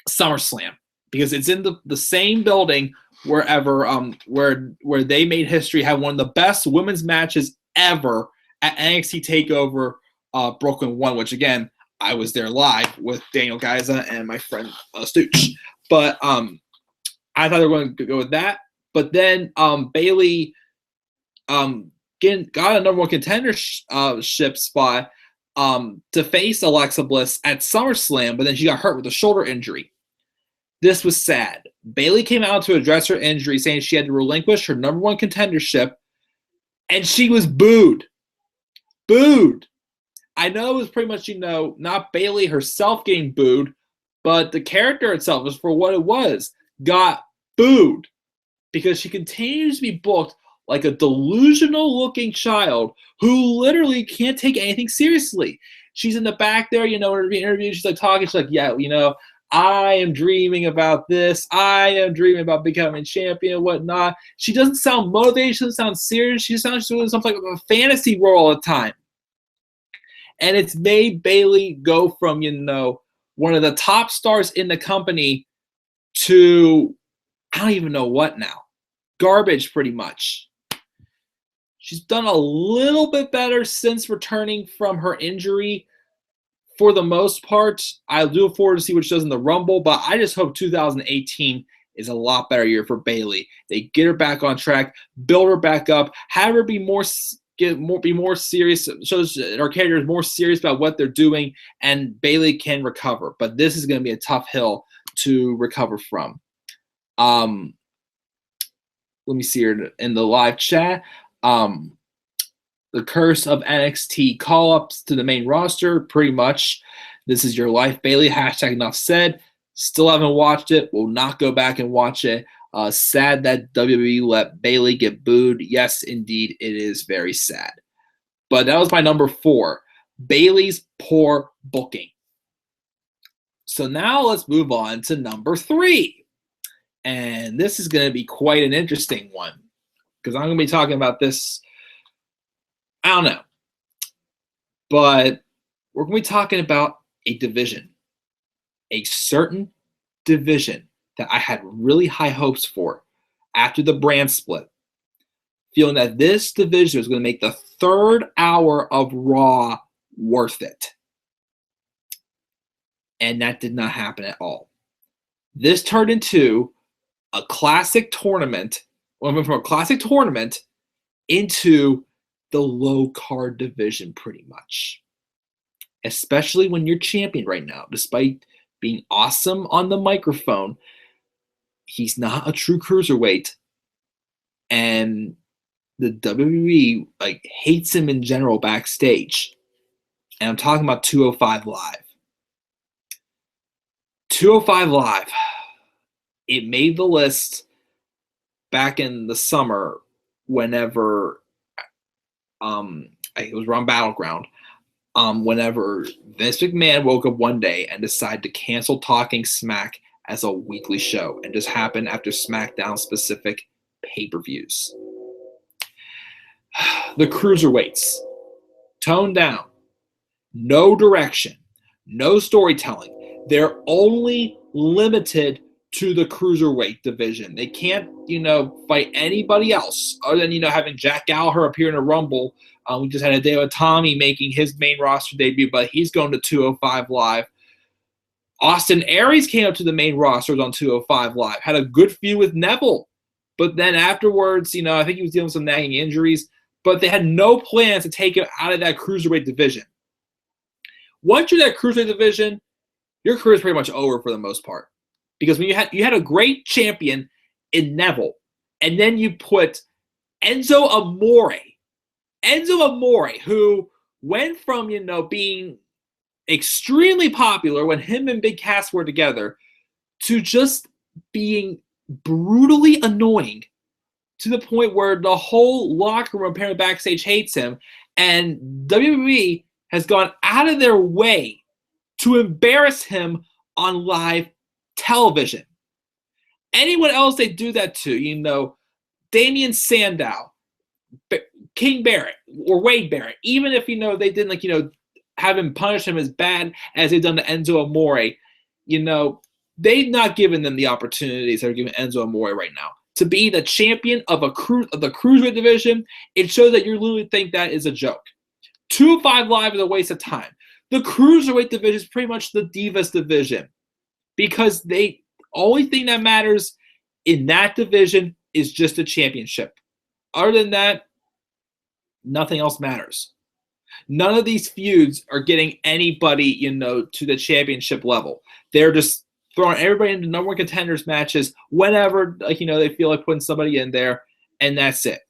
S1: SummerSlam, because it's in the same building wherever where they made history, had one of the best women's matches ever at NXT TakeOver Brooklyn 1, which again, I was there live with Daniel Gaiza and my friend Stooch. But I thought they were going to go with that. But then Bayley got a number one contendership spot to face Alexa Bliss at SummerSlam, but then she got hurt with a shoulder injury. This was sad. Bayley came out to address her injury, saying she had to relinquish her number one contendership, and she was booed. Booed. I know it was pretty much, not Bayley herself getting booed, but the character itself, was for what it was, got booed because she continues to be booked like a delusional-looking child who literally can't take anything seriously. She's in the back there, in her interview, she's like talking, she's like, yeah, I am dreaming about this. I am dreaming about becoming champion, whatnot. She doesn't sound motivated. She doesn't sound serious. She sounds doing something like a fantasy world all the time. And it's made Bayley go from, one of the top stars in the company to, I don't even know what now. Garbage, pretty much. She's done a little bit better since returning from her injury. For the most part, I do look forward to see what she does in the Rumble, but I just hope 2018 is a lot better year for Bayley. They get her back on track, build her back up, have her be more serious, shows our character is more serious about what they're doing, and Bayley can recover. But this is going to be a tough hill to recover from. Let me see here in the live chat. The curse of NXT call-ups to the main roster, pretty much. This is your life, Bayley. Hashtag enough said. Still haven't watched it. Will not go back and watch it. Sad that WWE let Bayley get booed. Yes, indeed, it is very sad. But that was my number 4. Bayley's poor booking. So now let's move on to number 3. And this is going to be quite an interesting one, because I'm going to be talking about this, I don't know. But we're going to be talking about a division. A certain division that I had really high hopes for after the brand split. Feeling that this division was going to make the 3rd hour of Raw worth it. And that did not happen at all. This turned into a classic tournament. Well, went from a classic tournament into the low card division, pretty much. Especially when you're champion right now, despite being awesome on the microphone, he's not a true cruiserweight, and the WWE hates him in general backstage. And I'm talking about 205 Live. 205 Live. It made the list back in the summer whenever it was around Battleground. Whenever Vince McMahon woke up one day and decided to cancel Talking Smack as a weekly show, and just happened after SmackDown specific pay-per-views. The cruiserweights, toned down, no direction, no storytelling. They're only limited to the cruiserweight division. They can't, fight anybody else other than, having Jack Gallagher appear in a Rumble. We just had a day with Tommy making his main roster debut, but he's going to 205 Live. Austin Aries came up to the main rosters on 205 Live, had a good feud with Neville. But then afterwards, I think he was dealing with some nagging injuries, but they had no plans to take him out of that cruiserweight division. Once you're in that cruiserweight division, your career is pretty much over for the most part. Because when you had a great champion in Neville, and then you put Enzo Amore, who went from, being extremely popular when him and Big Cass were together, to just being brutally annoying to the point where the whole locker room apparently backstage hates him, and WWE has gone out of their way to embarrass him on live television. Anyone else they do that to, Damian Sandow, King Barrett, or Wade Barrett, even if, they didn't haven't punished him as bad as they've done to Enzo Amore, you know, they've not given them the opportunities that are giving Enzo Amore right now. To be the champion of the cruiserweight division, it shows that you literally think that is a joke. 205 Live is a waste of time. The cruiserweight division is pretty much the Divas division because the only thing that matters in that division is just a championship. Other than that, nothing else matters. None of these feuds are getting anybody, you know, to the championship level. They're just throwing everybody into number one contenders matches whenever, like, you know, they feel like putting somebody in there, and that's it.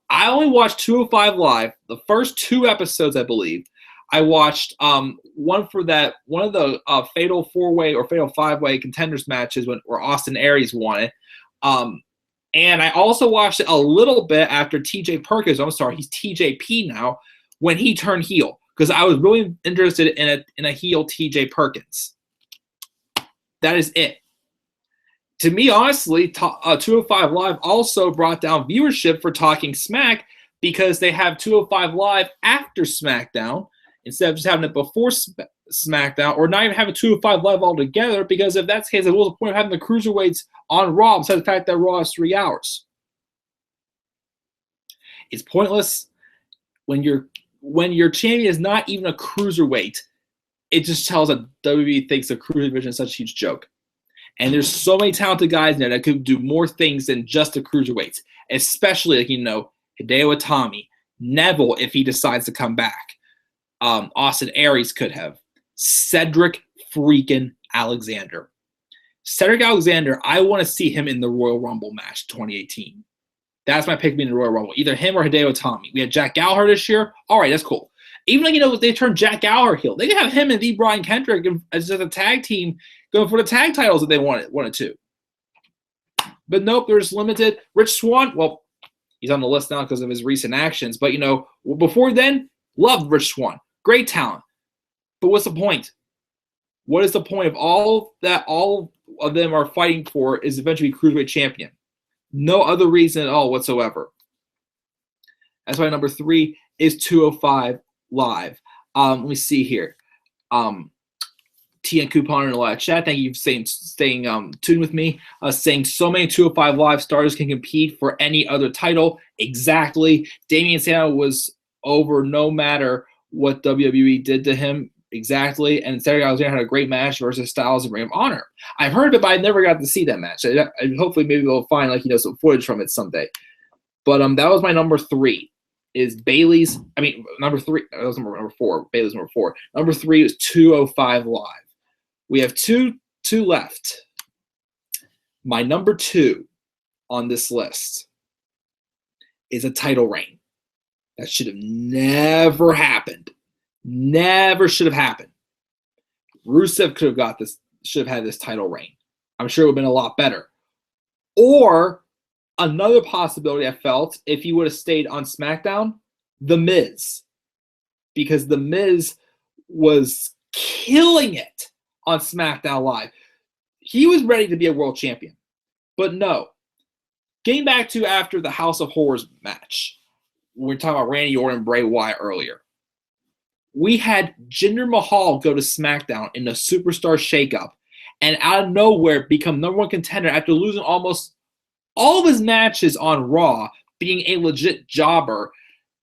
S1: I only watched 205 Live, the first 2 episodes, I believe. I watched one of the fatal 4-way or fatal 5-way contenders matches where Austin Aries won it. And I also watched it a little bit after TJ Perkins, I'm sorry, he's TJP now, when he turned heel, because I was really interested in a heel TJ Perkins. That is it. To me, honestly, 205 Live also brought down viewership for Talking Smack because they have 205 Live after SmackDown instead of just having it before SmackDown, or not even having 205 Live altogether, because if that's the case, what was the point of having the cruiserweights on Raw besides the fact that Raw is 3 hours? It's pointless when your champion is not even a cruiserweight. It just tells that WWE thinks the cruiserweight division is such a huge joke. And there's so many talented guys in there that could do more things than just the cruiserweights, especially, like, you know, Hideo Itami, Neville if he decides to come back. Austin Aries could have. Cedric freaking Alexander. Cedric Alexander, I want to see him in the Royal Rumble match 2018. That's my pick, being the Royal Rumble. Either him or Hideo Itami. We had Jack Gallagher this year. All right, that's cool. Even like, you know, if they turn Jack Gallagher heel, they can have him and the Brian Kendrick as just a tag team going for the tag titles if they wanted to. But nope, they're just limited. Rich Swann, well, he's on the list now because of his recent actions. But, you know, before then, loved Rich Swann. Great talent. But what's the point? What is the point of all that all of them are fighting for is eventually cruiserweight champion? No other reason at all whatsoever. That's why number 3 is 205 Live. Let me see here. TN Coupon in the live chat. Thank you for staying tuned with me. Saying so many 205 Live stars can compete for any other title. Exactly. Damian Sandow was over no matter what WWE did to him. Exactly. And Cedric Alexander had a great match versus Styles and Ring of Honor. I've heard it, but I never got to see that match. Hopefully, maybe we'll find, like, you know, some footage from it someday. But that was my number 3. Is Bayley's. I mean, number 3. That was number 4. Bayley's number 4. Number 3 is 205 Live. We have two left. My number 2 on this list is a title reign. That should have never happened. Never should have happened. Rusev should have had this title reign. I'm sure it would have been a lot better. Or another possibility I felt, if he would have stayed on SmackDown, The Miz. Because The Miz was killing it on SmackDown Live. He was ready to be a world champion. But no. Getting back to after the House of Horrors match, when we were talking about Randy Orton and Bray Wyatt earlier, we had Jinder Mahal go to SmackDown in the Superstar Shakeup and out of nowhere become number 1 contender after losing almost all of his matches on Raw, being a legit jobber,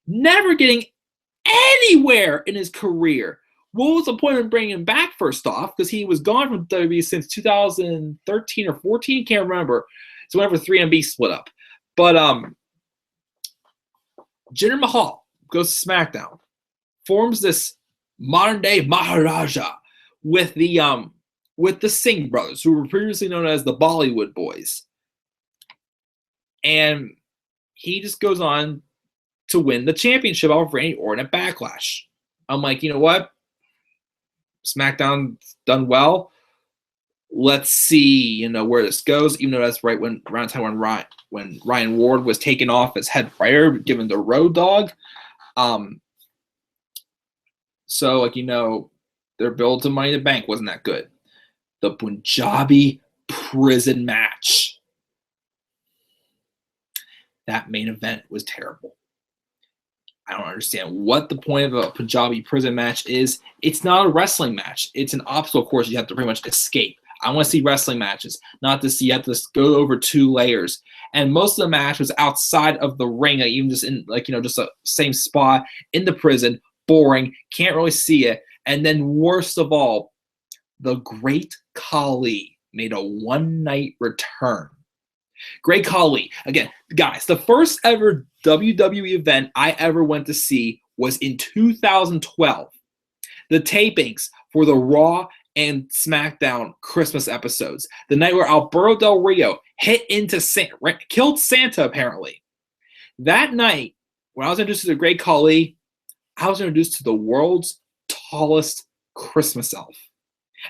S1: never getting anywhere in his career. What was the point of bringing him back, first off? Because he was gone from WWE since 2013 or 14, can't remember. It's whenever 3MB split up. But Jinder Mahal goes to SmackDown, forms this modern-day Maharaja with the Singh brothers, who were previously known as the Bollywood Boys. And he just goes on to win the championship over Randy Orton at Backlash. I'm like, you know what? SmackDown's done well. Let's see, you know, where this goes. Even though that's right around the time when Ryan Ward was taken off as head writer, given the Road Dogg. So, like, you know, their build to Money in the Bank wasn't that good. The Punjabi prison match. That main event was terrible. I don't understand what the point of a Punjabi prison match is. It's not a wrestling match. It's an obstacle course you have to pretty much escape. I want to see wrestling matches, not to see you have to go over 2 layers. And most of the match was outside of the ring, like even just in just a same spot in the prison. Boring, can't really see it. And then worst of all, the Great Khali made a one-night return. Great Khali, again, guys, the first ever WWE event I ever went to see was in 2012. The tapings for the Raw and SmackDown Christmas episodes. The night where Alberto Del Rio hit into killed Santa, apparently. That night, when I was introduced to the Great Khali, I was introduced to the world's tallest Christmas elf.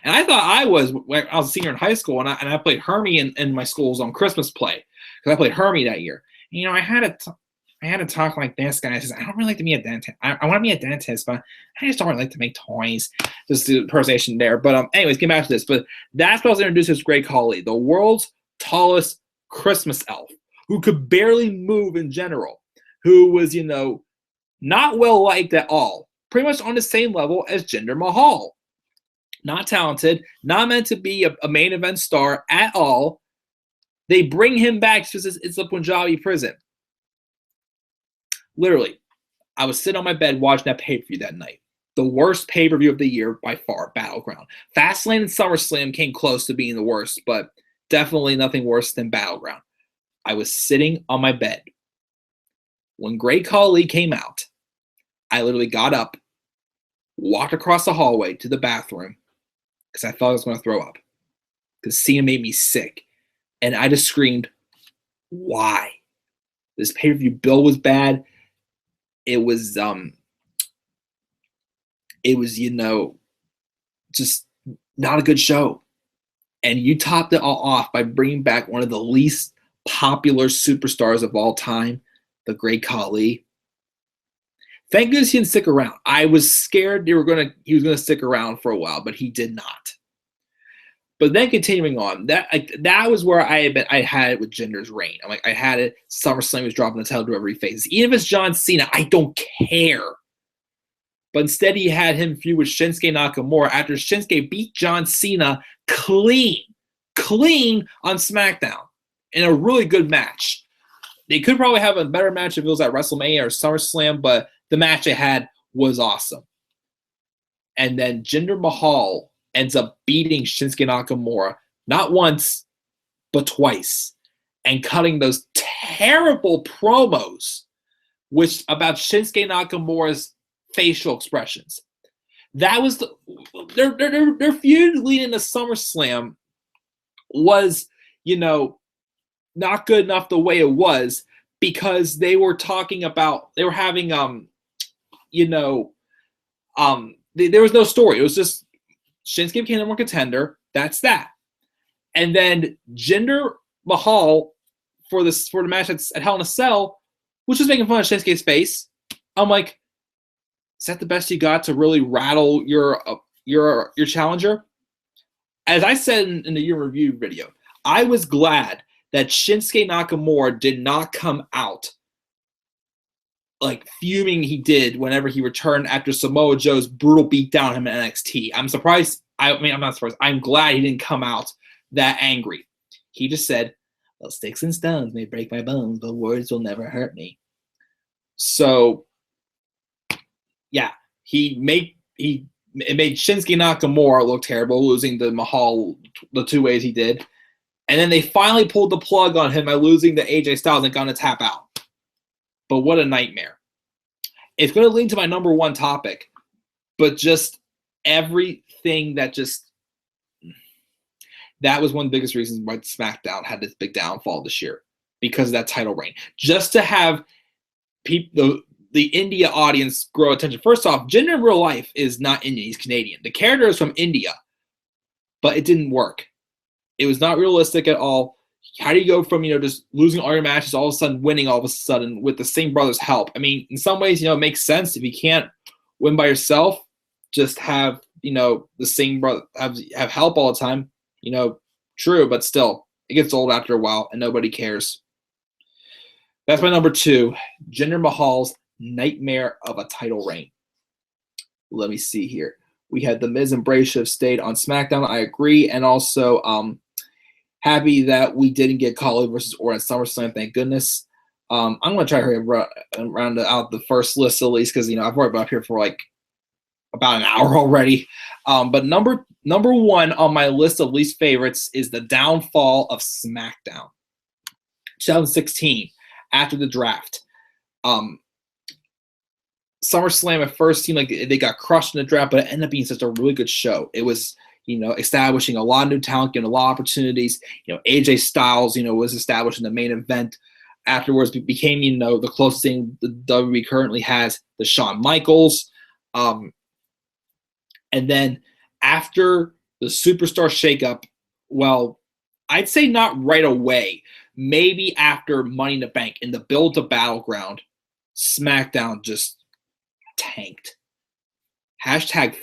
S1: And I thought I was a senior in high school, and I played Hermie in my school's on Christmas play, because I played Hermie that year. And, I had to talk like this guy. I says, I don't really like to be a dentist. I want to be a dentist, but I just don't really like to make toys. Just the impersonation there. But anyways, get back to this. But that's what I was introduced to as Great Khali, the world's tallest Christmas elf, who could barely move in general, who was, not well liked at all, pretty much on the same level as Jinder Mahal. Not talented, not meant to be a main event star at all. They bring him back because it's a Punjabi prison. Literally, I was sitting on my bed watching that pay-per-view that night. The worst pay-per-view of the year by far, Battleground. Fastlane and SummerSlam came close to being the worst, but definitely nothing worse than Battleground. I was sitting on my bed. When Great Khali came out, I literally got up, walked across the hallway to the bathroom, because I thought I was going to throw up. Because Cena made me sick. And I just screamed, why? This pay-per-view bill was bad. It was just not a good show. And you topped it all off by bringing back one of the least popular superstars of all time, the Great Khali. Thank goodness he didn't stick around. I was scared he was going to stick around for a while, but he did not. But then continuing on, that was where I had it with Jinder's reign. I had it. SummerSlam was dropping the title to whoever he faces. Even if it's John Cena, I don't care. But instead, he had him feud with Shinsuke Nakamura after Shinsuke beat John Cena clean on SmackDown in a really good match. They could probably have a better match if it was at WrestleMania or SummerSlam, but the match they had was awesome. And then Jinder Mahal ends up beating Shinsuke Nakamura not once, but twice, and cutting those terrible promos about Shinsuke Nakamura's facial expressions. That was their feud leading to SummerSlam was, not good enough the way it was, because they were having there was no story. It was just Shinsuke became number one contender. That's that. And then Jinder Mahal for the match at Hell in a Cell was just making fun of Shinsuke's face. I'm like, is that the best you got to really rattle your challenger? As I said in the year review video, I was glad that Shinsuke Nakamura did not come out like fuming he did whenever he returned after Samoa Joe's brutal beatdown on him in NXT. I'm surprised. I'm not surprised. I'm glad he didn't come out that angry. He just said, well, sticks and stones may break my bones, but words will never hurt me. So, yeah, it made Shinsuke Nakamura look terrible, losing to Mahal the 2 ways he did. And then they finally pulled the plug on him by losing to AJ Styles and got to tap out. But what a nightmare. It's going to lead to my number one topic, but just everything that was one of the biggest reasons why SmackDown had this big downfall this year, because of that title reign. Just to have the India audience grow attention. First off, Jinder in real life is not Indian, he's Canadian. The character is from India, but it didn't work. It was not realistic at all. How do you go from, just losing all your matches, all of a sudden winning all of a sudden with the Singh brothers' help? I mean, in some ways, it makes sense. If you can't win by yourself, just have, the Singh brothers have help all the time. True, but still, it gets old after a while and nobody cares. That's my number two, Jinder Mahal's nightmare of a title reign. Let me see here. We had The Miz and Bray should have stayed on SmackDown. I agree. And also happy that we didn't get Khali versus Orton at SummerSlam. Thank goodness. I'm going to try to hurry and round out the first list at least because, I've already been up here for like about an hour already. But number one on my list of least favorites is the downfall of SmackDown. 2016, after the draft. SummerSlam at first seemed like they got crushed in the draft, but it ended up being such a really good show. It was, establishing a lot of new talent, getting a lot of opportunities. AJ Styles, was established in the main event. Afterwards, it became, the closest thing the WWE currently has, the Shawn Michaels. And then after the superstar shakeup, well, I'd say not right away. Maybe after Money in the Bank, in the build to Battleground, SmackDown just tanked.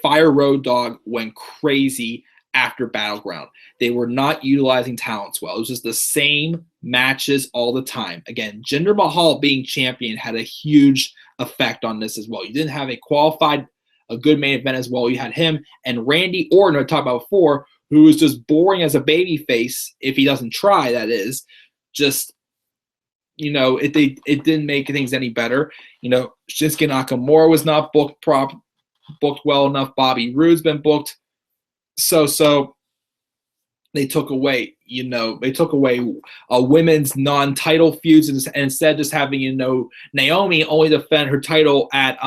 S1: #Fire Road Dogg went crazy after Battleground. They were not utilizing talents well. It was just the same matches all the time. Again, Jinder Mahal being champion had a huge effect on this as well. You didn't have a good main event as well. You had him and Randy Orton, I talked about before, who was just boring as a babyface if he doesn't try, that is. Just, it didn't make things any better. Shinsuke Nakamura was not booked well enough. Bobby Roode's been booked so they took away a women's non-title feuds and instead just having Naomi only defend her title at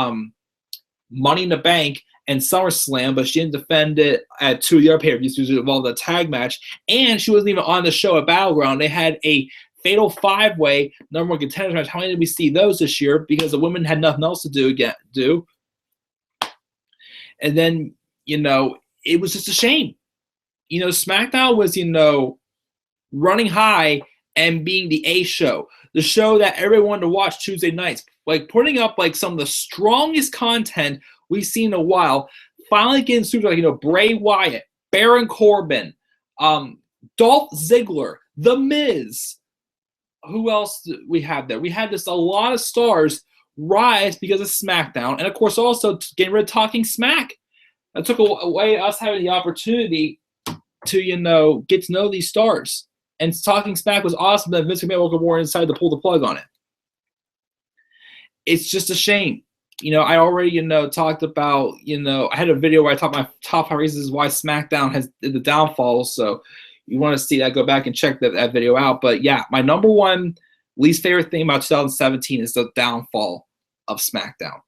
S1: Money in the Bank and SummerSlam, but she didn't defend it at 2 of the other pay-per-views because it involved a tag match, and she wasn't even on the show at Battleground. They had a fatal 5-way number one contenders match. How many did we see those this year? Because the women had nothing else to do. And then, it was just a shame. SmackDown was, running high and being the A show, the show that everyone wanted to watch Tuesday nights, like putting up like some of the strongest content we've seen in a while. Finally getting superstars like, Bray Wyatt, Baron Corbin, Dolph Ziggler, The Miz. Who else did we have there? We had just a lot of stars rise because of SmackDown. And, of course, also getting rid of Talking Smack. That took away us having the opportunity to, get to know these stars. And Talking Smack was awesome, but Vince McMahon woke up and decided to pull the plug on it. It's just a shame. I already, talked about, I had a video where I talked my top 5 reasons why SmackDown has the downfall. So you want to see that, go back and check that video out. But yeah, my number one least favorite thing about 2017 is the downfall of SmackDown.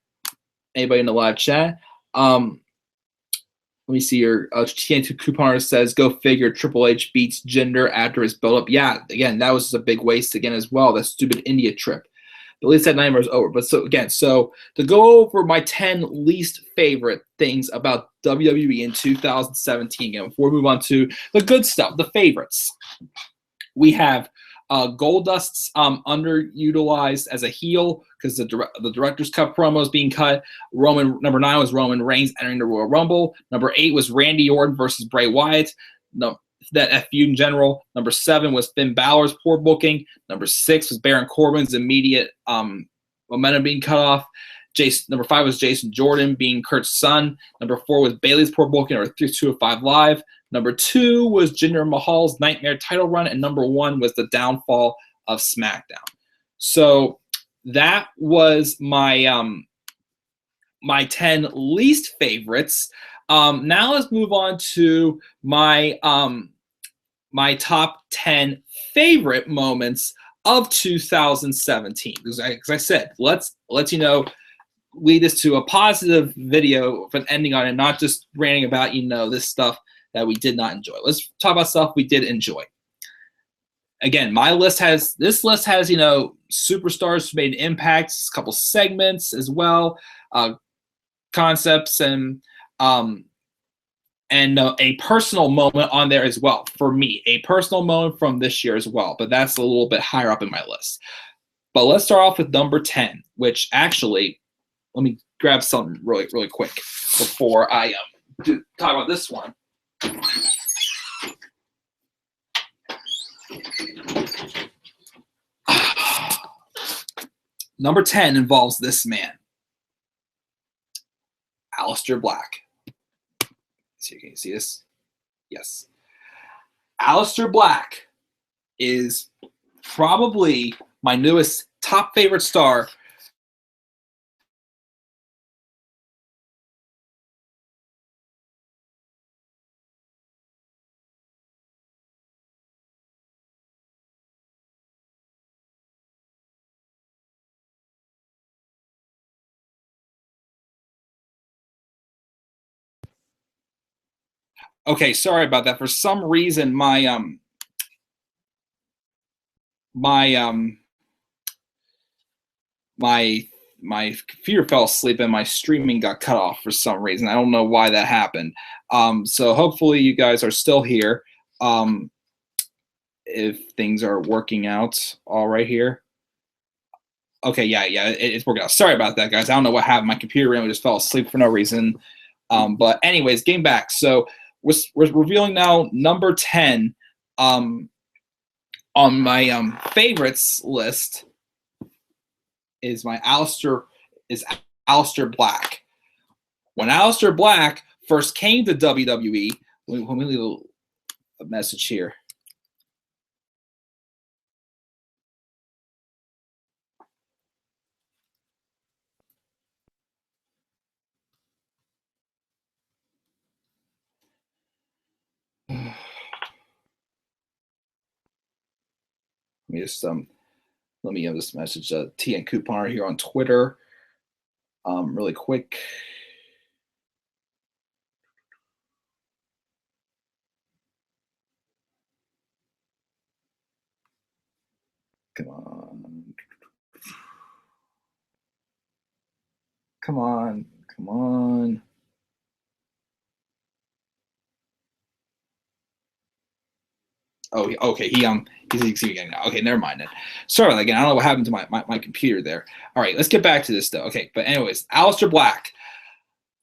S1: Anybody in the live chat? Let me see your TN2 couponer says, go figure, Triple H beats Jinder after his build-up. Yeah, again, that was a big waste again as well, that stupid India trip. But at least that nightmare is over. But so to go over my 10 least favorite things about WWE in 2017, again, before we move on to the good stuff, the favorites. We have Goldust's underutilized as a heel because the Director's Cut promo is being cut. Number 9 was Roman Reigns entering the Royal Rumble. Number 8 was Randy Orton versus Bray Wyatt. That feud in general. Number 7 was Finn Balor's poor booking. Number 6 was Baron Corbin's immediate momentum being cut off. Number 5 was Jason Jordan being Kurt's son. Number 4 was Bayley's poor booking, or 205 Live. Number 2 was Jinder Mahal's nightmare title run, and number 1 was the downfall of SmackDown. So that was my my 10 least favorites. Now let's move on to my my top 10 favorite moments of 2017. Because I said, let's lead this to a positive video of an ending on it, not just ranting about this stuff that we did not enjoy. Let's talk about stuff we did enjoy. Again, this list has superstars who made impacts, a couple segments as well, concepts, and a personal moment on there as well for me, a personal moment from this year as well. But that's a little bit higher up in my list. But let's start off with number 10, which actually, let me grab something really, really quick before I talk about this one. Number 10 involves this man, Aleister Black. Can you see this? Yes. Aleister Black is probably my newest top favorite star. Okay, sorry about that. For some reason, my my computer fell asleep and my streaming got cut off for some reason. I don't know why that happened. So hopefully you guys are still here. If things are working out all right here. Okay, yeah, it's working out. Sorry about that, guys. I don't know what happened. My computer randomly just fell asleep for no reason. But anyways, getting back. So we're revealing now number 10 on my favorites list is Aleister Black. When Aleister Black first came to WWE, let me leave a message here. Let me give this message to TN Couponer here on Twitter really quick. Come on. Come on. Come on. Oh, okay. He's again now. Okay, never mind then. Sorry again. I don't know what happened to my computer there. All right, let's get back to this though. Okay, but anyways, Aleister Black.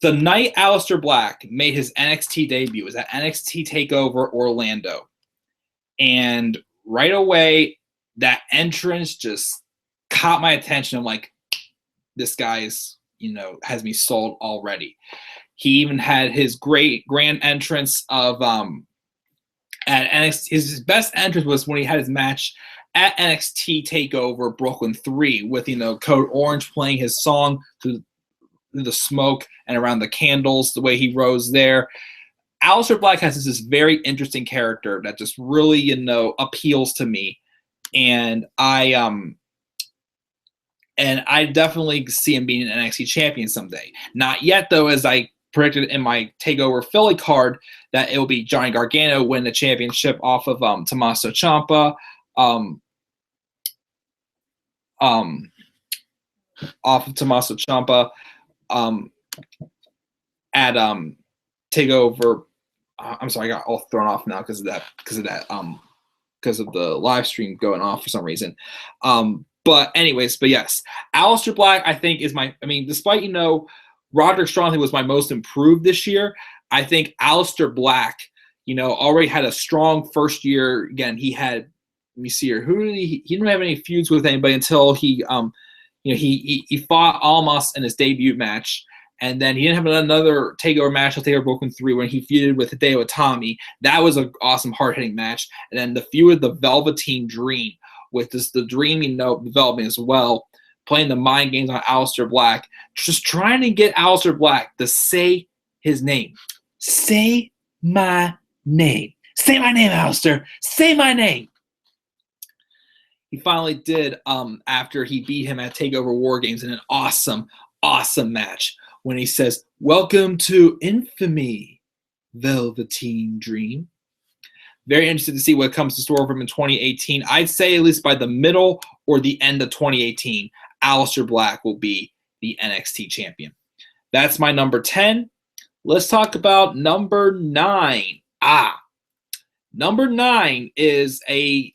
S1: The night Aleister Black made his NXT debut was at NXT Takeover Orlando, and right away that entrance just caught my attention. I'm like, this guy's has me sold already. He even had his great grand entrance of at NXT. His best entrance was when he had his match at NXT Takeover Brooklyn 3 with Code Orange playing his song through the smoke and around the candles, the way he rose there. Aleister Black has this very interesting character that just really appeals to me, and I definitely see him being an NXT champion someday. Not yet though, as I predicted in my Takeover Philly card that it will be Johnny Gargano win the championship off of Tommaso Ciampa, off of Tommaso Ciampa at Takeover. I'm sorry, I got all thrown off now because of the live stream going off for some reason. But yes, Aleister Black I think is despite Roderick Strong was my most improved this year, I think Aleister Black, already had a strong first year. Again, he had, let me see here, he didn't have any feuds with anybody until he fought Almas in his debut match, and then he didn't have another Takeover match until Takeover Brooklyn 3 when he feuded with Hideo Itami. That was an awesome, hard-hitting match. And then the feud with the Velveteen Dream, with the Dream developing as well, playing the mind games on Aleister Black, just trying to get Aleister Black to say his name. Say my name. Say my name, Aleister. Say my name. He finally did after he beat him at Takeover War Games in an awesome, awesome match when he says, "Welcome to infamy, Velveteen Dream." Very interested to see what comes to store for him in 2018. I'd say at least by the middle or the end of 2018, Aleister Black will be the NXT champion. That's my number 10. Let's talk about number 9. Number 9 is a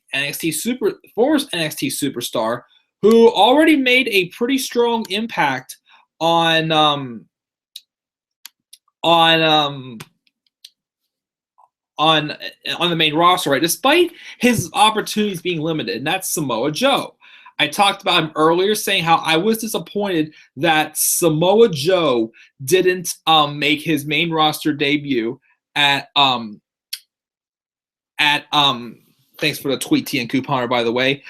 S1: former NXT superstar who already made a pretty strong impact on the main roster, right? Despite his opportunities being limited, and that's Samoa Joe. I talked about him earlier, saying how I was disappointed that Samoa Joe didn't make his main roster debut at thanks for the tweet, TN Couponer, by the way.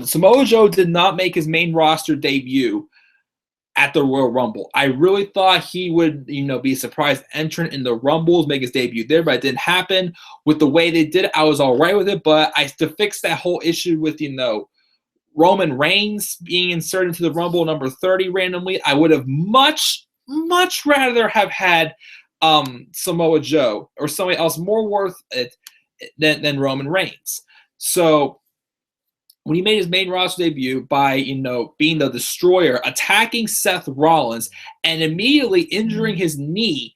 S1: Samoa Joe did not make his main roster debut at the Royal Rumble. I really thought he would, be a surprise entrant in the Rumbles, make his debut there, but it didn't happen. With the way they did it, I was all right with it, but to fix that whole issue with, Roman Reigns being inserted into the Rumble number 30 randomly, I would have much rather have had Samoa Joe or somebody else more worth it than Roman Reigns. So when he made his main roster debut by, being the Destroyer, attacking Seth Rollins, and immediately injuring his knee,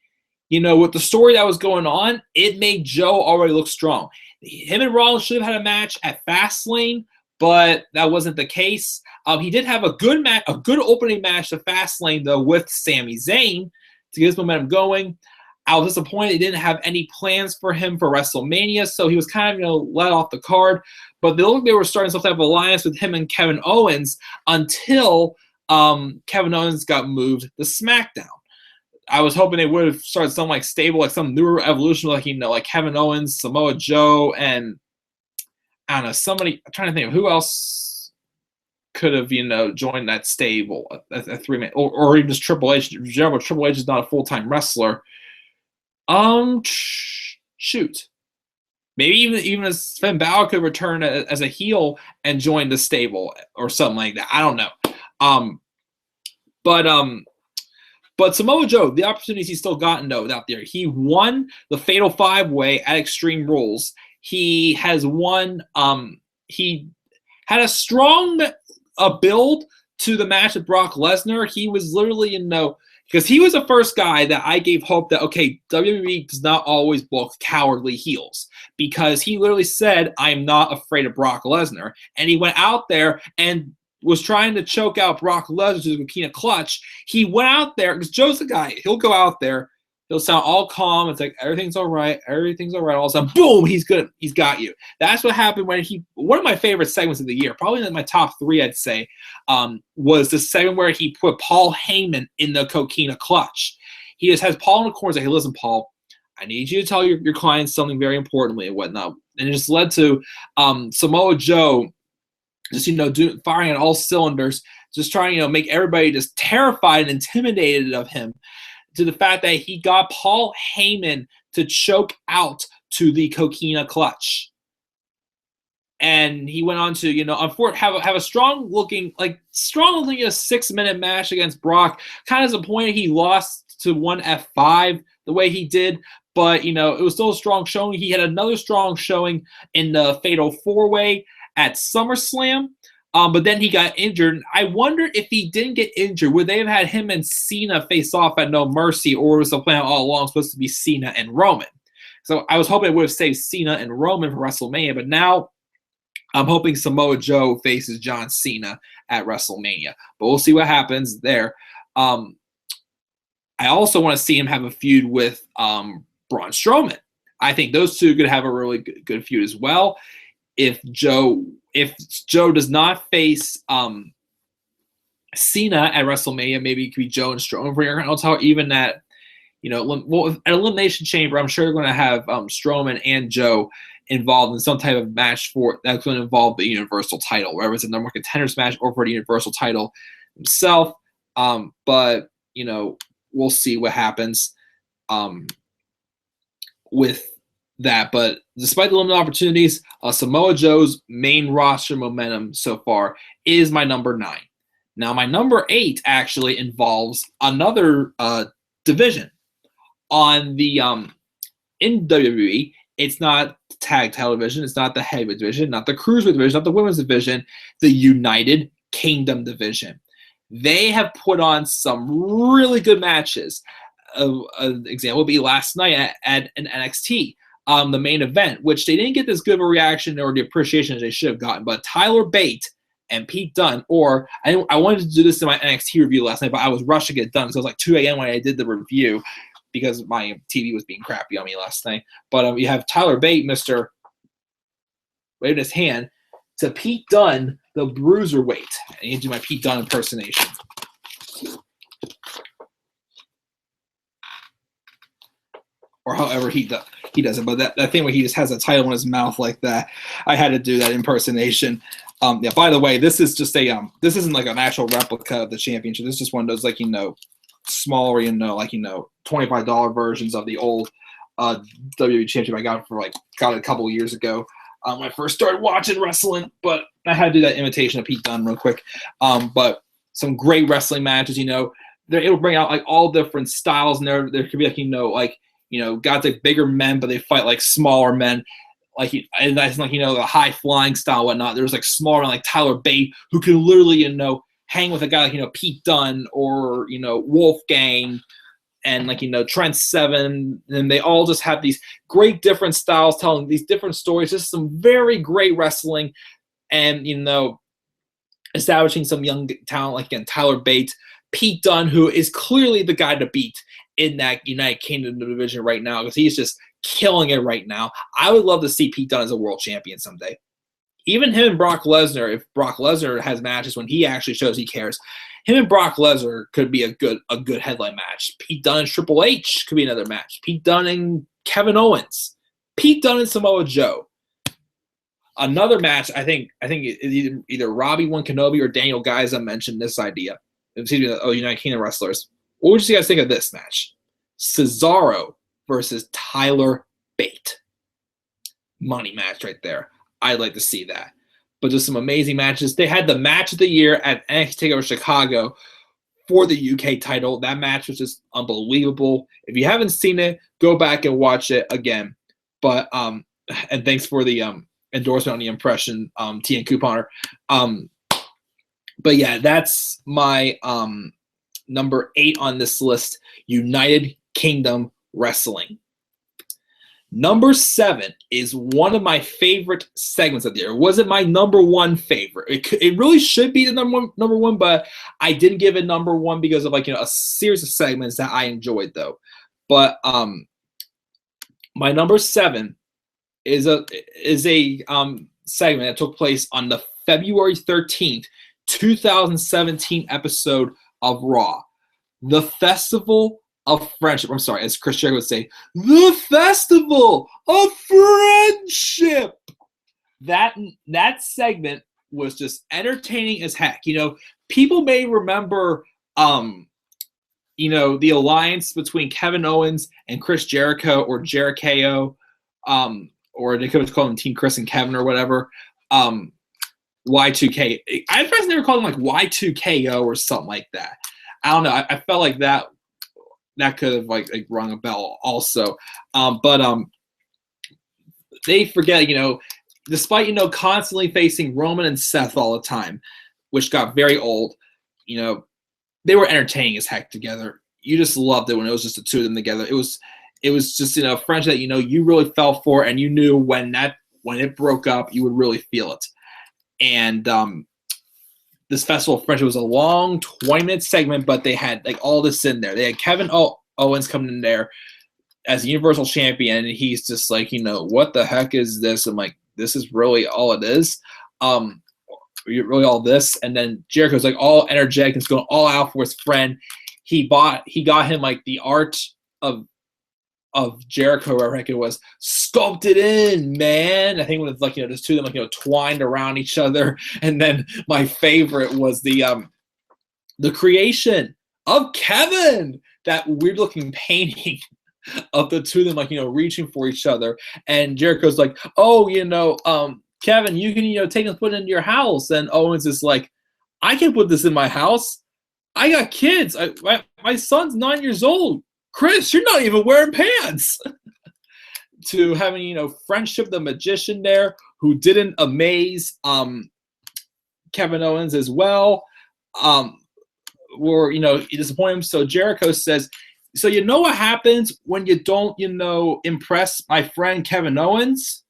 S1: with the story that was going on, it made Joe already look strong. Him and Rollins should have had a match at Fastlane, but that wasn't the case. He did have a good match, a good opening match to Fastlane, though, with Sami Zayn to get his momentum going. I was disappointed they didn't have any plans for him for WrestleMania, so he was kind of, let off the card. But they looked like they were starting some type of alliance with him and Kevin Owens until Kevin Owens got moved to SmackDown. I was hoping they would have started something like stable, like some newer evolution, like like Kevin Owens, Samoa Joe, and I don't know, somebody. I'm trying to think of who else could have joined that stable, a 3-man, or even just Triple H. Remember, Triple H is not a full-time wrestler. Shoot. Maybe even as Finn Balor could return as a heel and join the stable or something like that. I don't know. But Samoa Joe, the opportunities he's still gotten though out there. He won the Fatal 5-Way at Extreme Rules. He has won. He had a strong build to the match with Brock Lesnar. He was literally because he was the first guy that I gave hope that, okay, WWE does not always book cowardly heels, because he literally said, I'm not afraid of Brock Lesnar. And he went out there and was trying to choke out Brock Lesnar to the Coquina Clutch. He went out there, because Joe's the guy, he'll go out there, he'll sound all calm. It's like, everything's all right. Everything's all right. All of a sudden, boom, he's good. He's got you. That's what happened when one of my favorite segments of the year, probably in my top 3, I'd say, was the segment where he put Paul Heyman in the Coquina Clutch. He just has Paul in the corner. He's like, hey, listen, Paul, I need you to tell your clients something very importantly and whatnot. And it just led to Samoa Joe just, firing on all cylinders, just trying, make everybody just terrified and intimidated of him, to the fact that he got Paul Heyman to choke out to the Coquina Clutch. And he went on to, have a strong looking 6-minute match against Brock. Kind of disappointed he lost to one F5 the way he did. But, it was still a strong showing. He had another strong showing in the Fatal 4-Way at SummerSlam. But then he got injured. I wonder if he didn't get injured, would they have had him and Cena face off at No Mercy, or was the plan all along supposed to be Cena and Roman? So I was hoping it would have saved Cena and Roman for WrestleMania, but now I'm hoping Samoa Joe faces John Cena at WrestleMania. But we'll see what happens there. I also want to see him have a feud with Braun Strowman. I think those two could have a really good feud as well. If Joe does not face Cena at WrestleMania, maybe it could be Joe and Strowman for your I'll tell even at at Elimination Chamber, I'm sure they're going to have Strowman and Joe involved in some type of match that's going to involve the Universal title, whether it's a number one contenders match or for the Universal title himself. But we'll see what happens with that. But despite the limited opportunities, Samoa Joe's main roster momentum so far is my number 9. Now, my number 8 actually involves another division on the in WWE. It's not the tag title division, it's not the heavyweight division, not the cruiserweight division, not the women's division, the United Kingdom division. They have put on some really good matches. An example would be last night at an NXT. The main event, which they didn't get this good of a reaction or the appreciation as they should have gotten, but Tyler Bate and Pete Dunne, or I wanted to do this in my NXT review last night, but I was rushing it done, so it was like 2 a.m. when I did the review because my TV was being crappy on me last night. But you have Tyler Bate, Mr. waving his hand, to Pete Dunne the Bruiserweight. I need to do my Pete Dunne impersonation. Or however he does it, but that thing where he just has a title in his mouth like that, I had to do that impersonation. Yeah. By the way, this is just a this isn't like an actual replica of the championship. This is just one of those like smaller like $25 versions of the old WWE championship I got it a couple years ago when I first started watching wrestling. But I had to do that imitation of Pete Dunne real quick. But some great wrestling matches. They're able to bring out like all different styles, and there could be guys like bigger men, but they fight like smaller men. And that's the high flying style, whatnot. There's like smaller, like Tyler Bate, who can literally, hang with a guy like, Pete Dunne or, Wolfgang and, Trent Seven. And they all just have these great different styles telling these different stories. Just some very great wrestling and, establishing some young talent like, again, Tyler Bate, Pete Dunne, who is clearly the guy to beat in that United Kingdom division right now because he's just killing it right now. I would love to see Pete Dunne as a world champion someday. Even him and Brock Lesnar, if Brock Lesnar has matches when he actually shows he cares, him and Brock Lesnar could be a good headline match. Pete Dunne and Triple H could be another match. Pete Dunne and Kevin Owens. Pete Dunne and Samoa Joe. Another match, I think either Robbie One Kenobi or Daniel Garza mentioned this idea. Excuse me, the United Kingdom wrestlers. What would you guys think of this match? Cesaro versus Tyler Bate. Money match right there. I'd like to see that. But just some amazing matches. They had the match of the year at NXT TakeOver Chicago for the UK title. That match was just unbelievable. If you haven't seen it, go back and watch it again. But and thanks for the endorsement on the impression, TN Couponer. But yeah, that's my number 8 on this list, United Kingdom Wrestling. Number 7 is one of my favorite segments of the year. It wasn't my number 1 favorite. It really should be the number one, but I didn't give it number 1 because of a series of segments that I enjoyed though. But my number 7 is a segment that took place on the February 13th, 2017 episode of Raw, the Festival of Friendship. I'm sorry, as Chris Jericho would say, the Festival of Friendship. That segment was just entertaining as heck. People may remember, the alliance between Kevin Owens and Chris Jericho or Jericho, or they could call him Team Chris and Kevin or whatever. Y2K. I first never called him like Y2KO or something like that. I don't know. I felt like that could have like rung a bell also. But they forget, despite, constantly facing Roman and Seth all the time, which got very old, they were entertaining as heck together. You just loved it when it was just the two of them together. It was just, friendship that, you really fell for, and you knew when it broke up, you would really feel it. And this Festival of Friendship was a long 20-minute segment, but they had like all this in there. They had Kevin Owens coming in there as a Universal Champion, and he's just like, what the heck is this? I'm like, this is really all it is. Really all this. And then Jericho's like all energetic and is going all out for his friend. He got him like the art of Jericho, I reckon it was, sculpted in, man. I think when it's like, just two of them twined around each other. And then my favorite was the creation of Kevin, that weird looking painting of the two of them reaching for each other. And Jericho's like, oh, Kevin, you can take and put it into your house. And Owens is like, I can put this in my house. I got kids. My son's 9 years old. Chris, you're not even wearing pants. To having, Friendship the Magician there, who didn't amaze Kevin Owens as well. Or, he disappointed him. So Jericho says, so what happens when you don't, impress my friend Kevin Owens?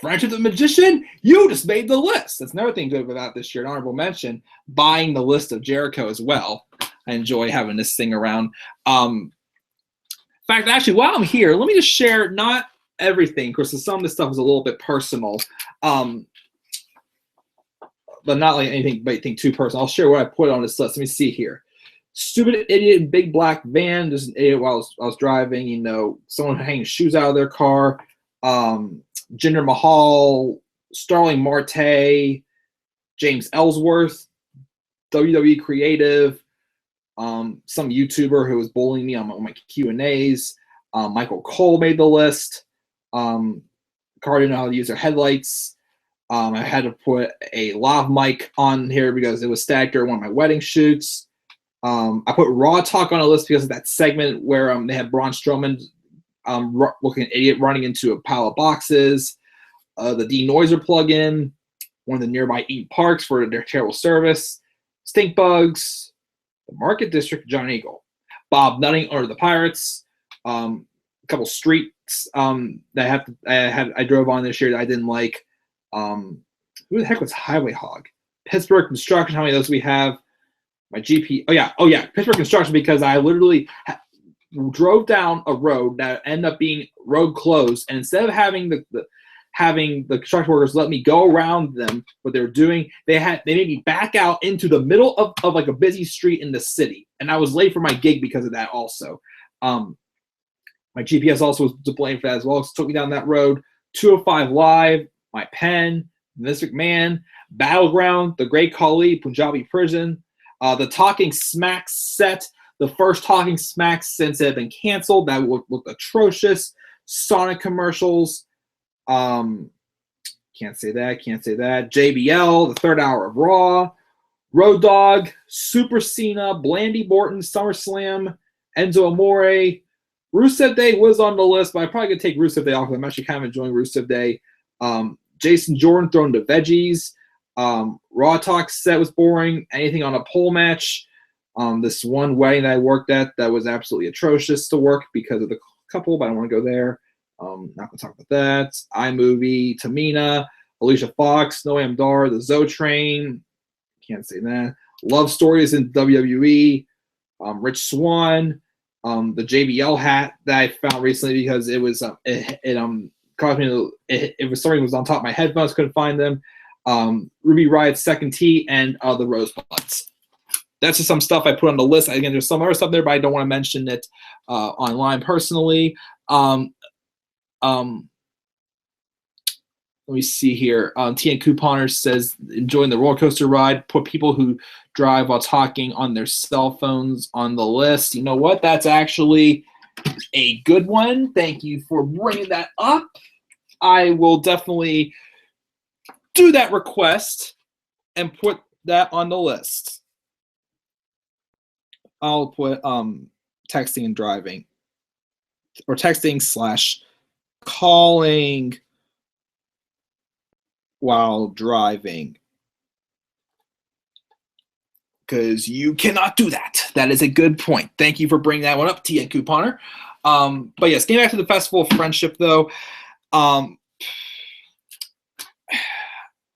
S1: Friendship the Magician, you just made the list. That's another thing good about this year. An honorable mention, buying the list of Jericho as well. I enjoy having this thing around. In fact, actually, while I'm here, let me just share not everything, because some of this stuff is a little bit personal. but not like anything too personal. I'll share what I put on this list. Let me see here. Stupid idiot in big black van. There's an idiot while I was driving. You know, someone hanging shoes out of their car. Jinder Mahal, Starling Marte, James Ellsworth, WWE creative, some YouTuber who was bullying me on my Q&As. Michael Cole made the list. Car didn't know how to use their headlights. I had to put a lav mic on here because it was static during one of my wedding shoots. I put Raw Talk on a list because of that segment where they had Braun Strowman looking an idiot running into a pile of boxes. The denoiser plugin, one of the nearby Eaton Parks for their terrible service. Stink Bugs, the Market District, John Eagle. Bob Nutting or the Pirates. A couple streets that I drove on this year that I didn't like. Who the heck was Highway Hog? Pittsburgh Construction. How many of those we have? My GP. Oh yeah. Pittsburgh Construction, because I literally drove down a road that ended up being road closed, and instead of having the construction workers let me go around them, what they were doing, they made me back out into the middle of like a busy street in the city, and I was late for my gig because of that. Also, my GPS also was to blame for that as well. It took me down that road. 205 Live, my pen, Vince McMahon, Battleground, The Great Khali, Punjabi Prison, the Talking Smack set, the first Talking Smack since it had been canceled. That looked atrocious. Sonic commercials. Can't say that. JBL, the third hour of Raw. Road Dogg, Super Cena, Blandy Borton, SummerSlam, Enzo Amore. Rusev Day was on the list, but I probably could take Rusev Day off because I'm actually kind of enjoying Rusev Day. Jason Jordan throwing the veggies. Raw Talk set was boring. Anything on a pole match. This one wedding that I worked at that was absolutely atrocious to work because of the couple, but I don't want to go there. Not going to talk about that. iMovie, Tamina, Alicia Fox, Noam Dar, the Zoe Train. Can't say that. Love Stories in WWE. Rich Swann. The JBL hat that I found recently because it was caused me it was something was on top of my headphones, couldn't find them. Ruby Riot's second tee and the Rosebuds. That's just some stuff I put on the list. Again, there's some other stuff there, but I don't want to mention it online personally. Let me see here. TN Couponer says, enjoying the roller coaster ride. Put people who drive while talking on their cell phones on the list. You know what? That's actually a good one. Thank you for bringing that up. I will definitely do that request and put that on the list. I'll put texting and driving, or texting / calling while driving, because you cannot do that. That is a good point. Thank you for bringing that one up, TN Couponer. But yes, getting back to the Festival of Friendship, though,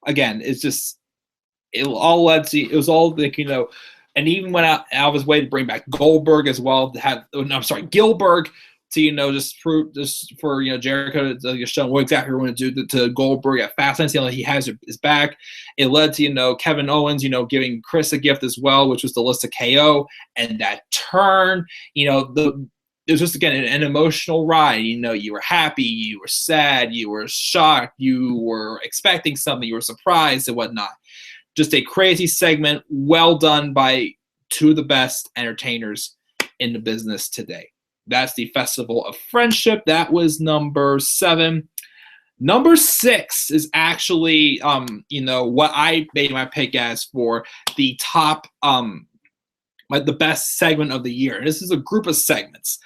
S1: again, it's just it all led to, it was all like, you know, and even went out of his way to bring back Goldberg as well. Gilbert, to, you know, just for you know, Jericho to show what exactly we're going to do to Goldberg at Fastlane, saying that he has his back. It led to, you know, Kevin Owens, you know, giving Chris a gift as well, which was the list of KO, and that turn, you know, it was just, again, an emotional ride. You know, you were happy, you were sad, you were shocked, you were expecting something, you were surprised and whatnot. Just a crazy segment, well done by two of the best entertainers in the business today. That's the Festival of Friendship. That was number 7. Number 6 is actually, you know, what I made my pick as for the top, like the best segment of the year. And this is a group of segments.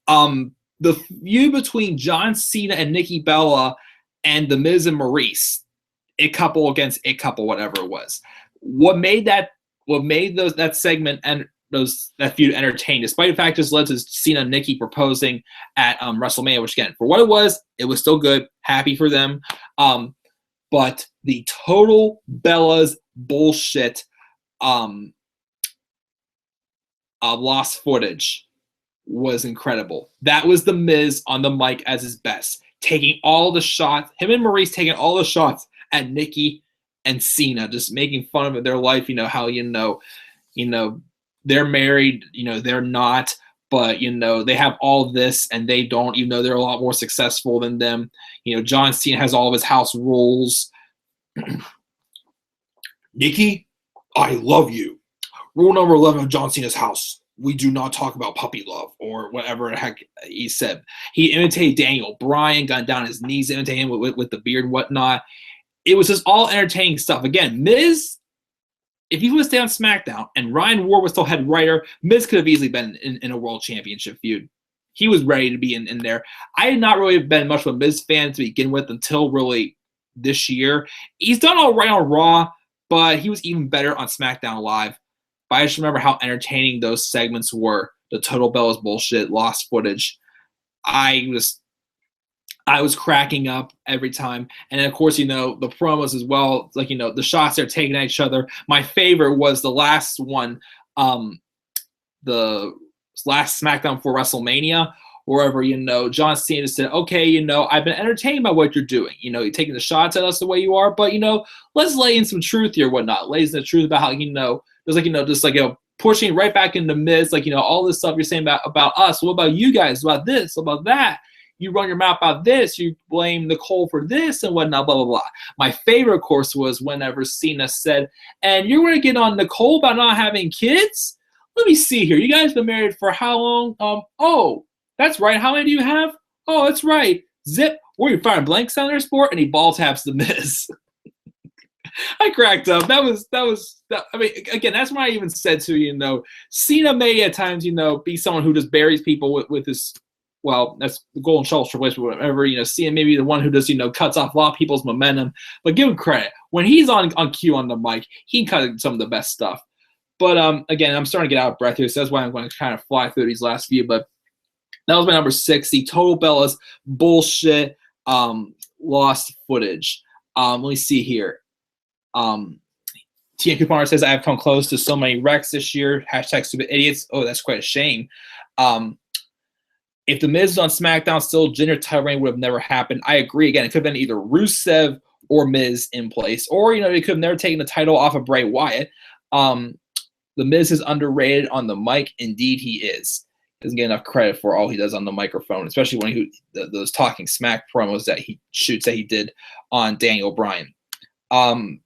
S1: The feud between John Cena and Nikki Bella and The Miz and Maurice, It Couple against It Couple, whatever it was. What made that segment and that feud entertained, despite the fact just led to Cena and Nikki proposing at WrestleMania, which, again, for what it was still good. Happy for them. But the total Bella's bullshit lost footage was incredible. That was The Miz on the mic as his best, taking all the shots. Him and Maurice taking all the shots at Nikki and Cena, just making fun of their life. How they're married. They're not. But they have all this and they don't. Even though they're a lot more successful than them. John Cena has all of his house rules. Nikki, I love you. Rule number 11 of John Cena's house: we do not talk about puppy love, or whatever the heck he said. He imitated Daniel Bryan, got down his knees, imitating him with the beard and whatnot. It was just all entertaining stuff. Again, Miz, if he would stay on SmackDown and Ryan Ward was still head writer, Miz could have easily been in a world championship feud. He was ready to be in there. I had not really been much of a Miz fan to begin with until really this year. He's done all right on Raw, but he was even better on SmackDown Live. But I just remember how entertaining those segments were. The Total Bellas bullshit, lost footage. I was cracking up every time. And then, of course, the promos as well. Like, the shots they're taking at each other. My favorite was the last one, the last SmackDown for WrestleMania, wherever, John Cena said, okay, I've been entertained by what you're doing. You're taking the shots at us the way you are, but, let's lay in some truth here, whatnot. Lays in the truth about how, there's pushing right back into Miz, all this stuff you're saying about us. What about you guys? What about this? What about that? You run your mouth about this. You blame Nicole for this and whatnot, blah, blah, blah. My favorite, of course, was whenever Cena said, and you're going to get on Nicole about not having kids? Let me see here. You guys been married for how long? Oh, that's right. How many do you have? Oh, that's right. Zip. Were you firing blanks on their sport? And he ball taps the Miz. I cracked up. That was. I mean, again, that's why I even said to Cena may at times be someone who just buries people with his. Well, that's the Golden Shovel Triple H, whatever. Cena maybe the one who just cuts off a lot of people's momentum. But give him credit when he's on cue on the mic, he cut some of the best stuff. But again, I'm starting to get out of breath here, so that's why I'm going to kind of fly through these last few. But that was my number 60. Total Bellas bullshit. Lost footage. Let me see here. TN Couponer says, I have come close to so many wrecks this year. Hashtag stupid idiots. Oh, that's quite a shame. If the Miz was on SmackDown still, Jinder title reign would have never happened. I agree. Again, it could have been either Rusev or Miz in place. Or, they could have never taken the title off of Bray Wyatt. The Miz is underrated on the mic. Indeed, he is. Doesn't get enough credit for all he does on the microphone, especially when those talking smack promos that he shoots that he did on Daniel Bryan. All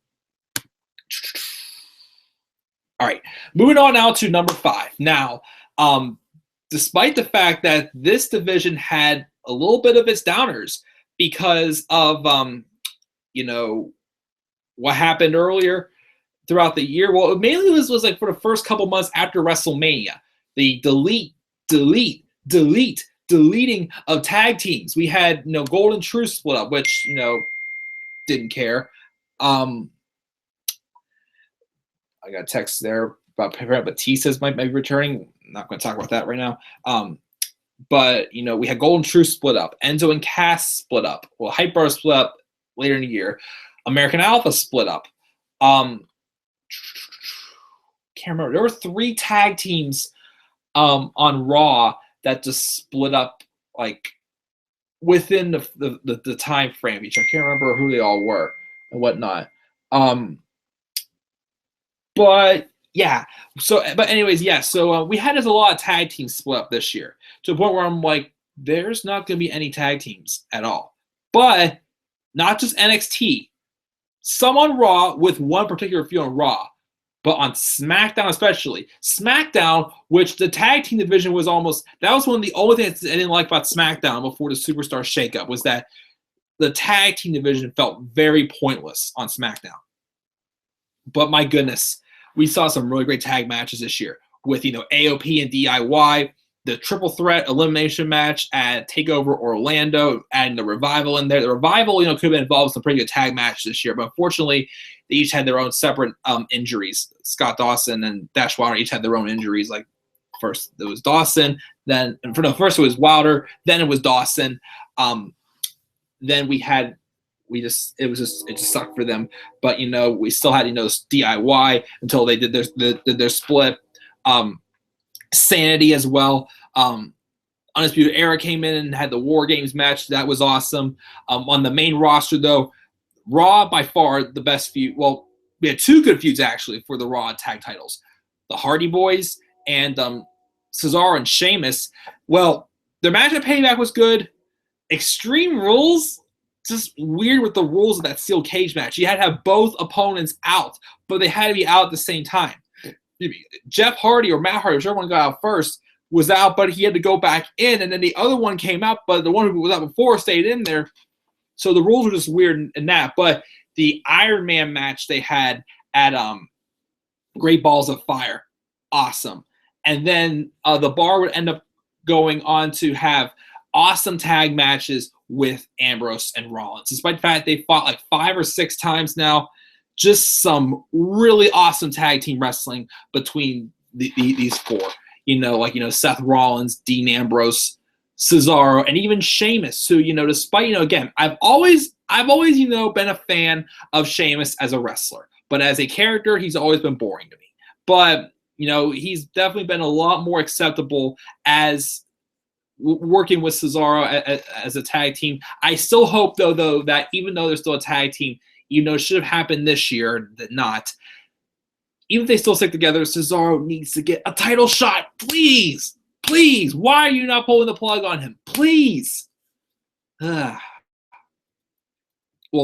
S1: right, moving on now to number 5. Now, despite the fact that this division had a little bit of its downers because of what happened earlier throughout the year. Well, it mainly was like for the first couple months after WrestleMania, the deleting of tag teams. We had Golden Truth split up, which didn't care. I got a text there about Batista's might be returning. I'm not going to talk about that right now. But we had Golden Truth split up, Enzo and Cass split up. Well, Hype Bar split up later in the year. American Alpha split up. Can't remember. There were 3 tag teams on Raw that just split up like within the time frame each. I can't remember who they all were and whatnot. But yeah. But anyways, yeah. So we had a lot of tag teams split up this year to the point where I'm like, there's not going to be any tag teams at all. But not just NXT. Some on Raw with one particular feud on Raw. But on SmackDown especially. SmackDown, which the tag team division was that was one of the only things I didn't like about SmackDown before the Superstar shakeup, was that the tag team division felt very pointless on SmackDown. But my goodness, we saw some really great tag matches this year with, AOP and DIY, the triple threat elimination match at TakeOver Orlando, adding the Revival in there. The Revival, could have been involved in some pretty good tag matches this year, but unfortunately, they each had their own separate injuries. Scott Dawson and Dash Wilder each had their own injuries. Like first it was Dawson, then first it was Wilder, then it was Dawson. Then it just sucked for them. But we still had DIY until they did their split. Sanity as well. Undisputed Era came in and had the War Games match. That was awesome. On the main roster though, Raw, by far, the best feud. Well, we had two good feuds, actually, for the Raw tag titles. The Hardy Boys and Cesaro and Sheamus. Well, their match at Payback was good. Extreme Rules, just weird with the rules of that steel cage match. You had to have both opponents out, but they had to be out at the same time. Jeff Hardy or Matt Hardy, whichever one got out first, was out, but he had to go back in, and then the other one came out, but the one who was out before stayed in there. So the rules were just weird in that. But the Iron Man match they had at Great Balls of Fire, awesome. And then the Bar would end up going on to have awesome tag matches with Ambrose and Rollins. Despite the fact they fought like 5 or 6 times now, just some really awesome tag team wrestling between these four. Seth Rollins, Dean Ambrose, Cesaro, and even Sheamus, who, despite, again, I've always, been a fan of Sheamus as a wrestler, but as a character, he's always been boring to me. But, he's definitely been a lot more acceptable as working with Cesaro as a tag team. I still hope, though, that even though they're still a tag team, it should have happened this year, that not. Even if they still stick together, Cesaro needs to get a title shot. Please. Please. Why are you not pulling the plug on him? Please. Well,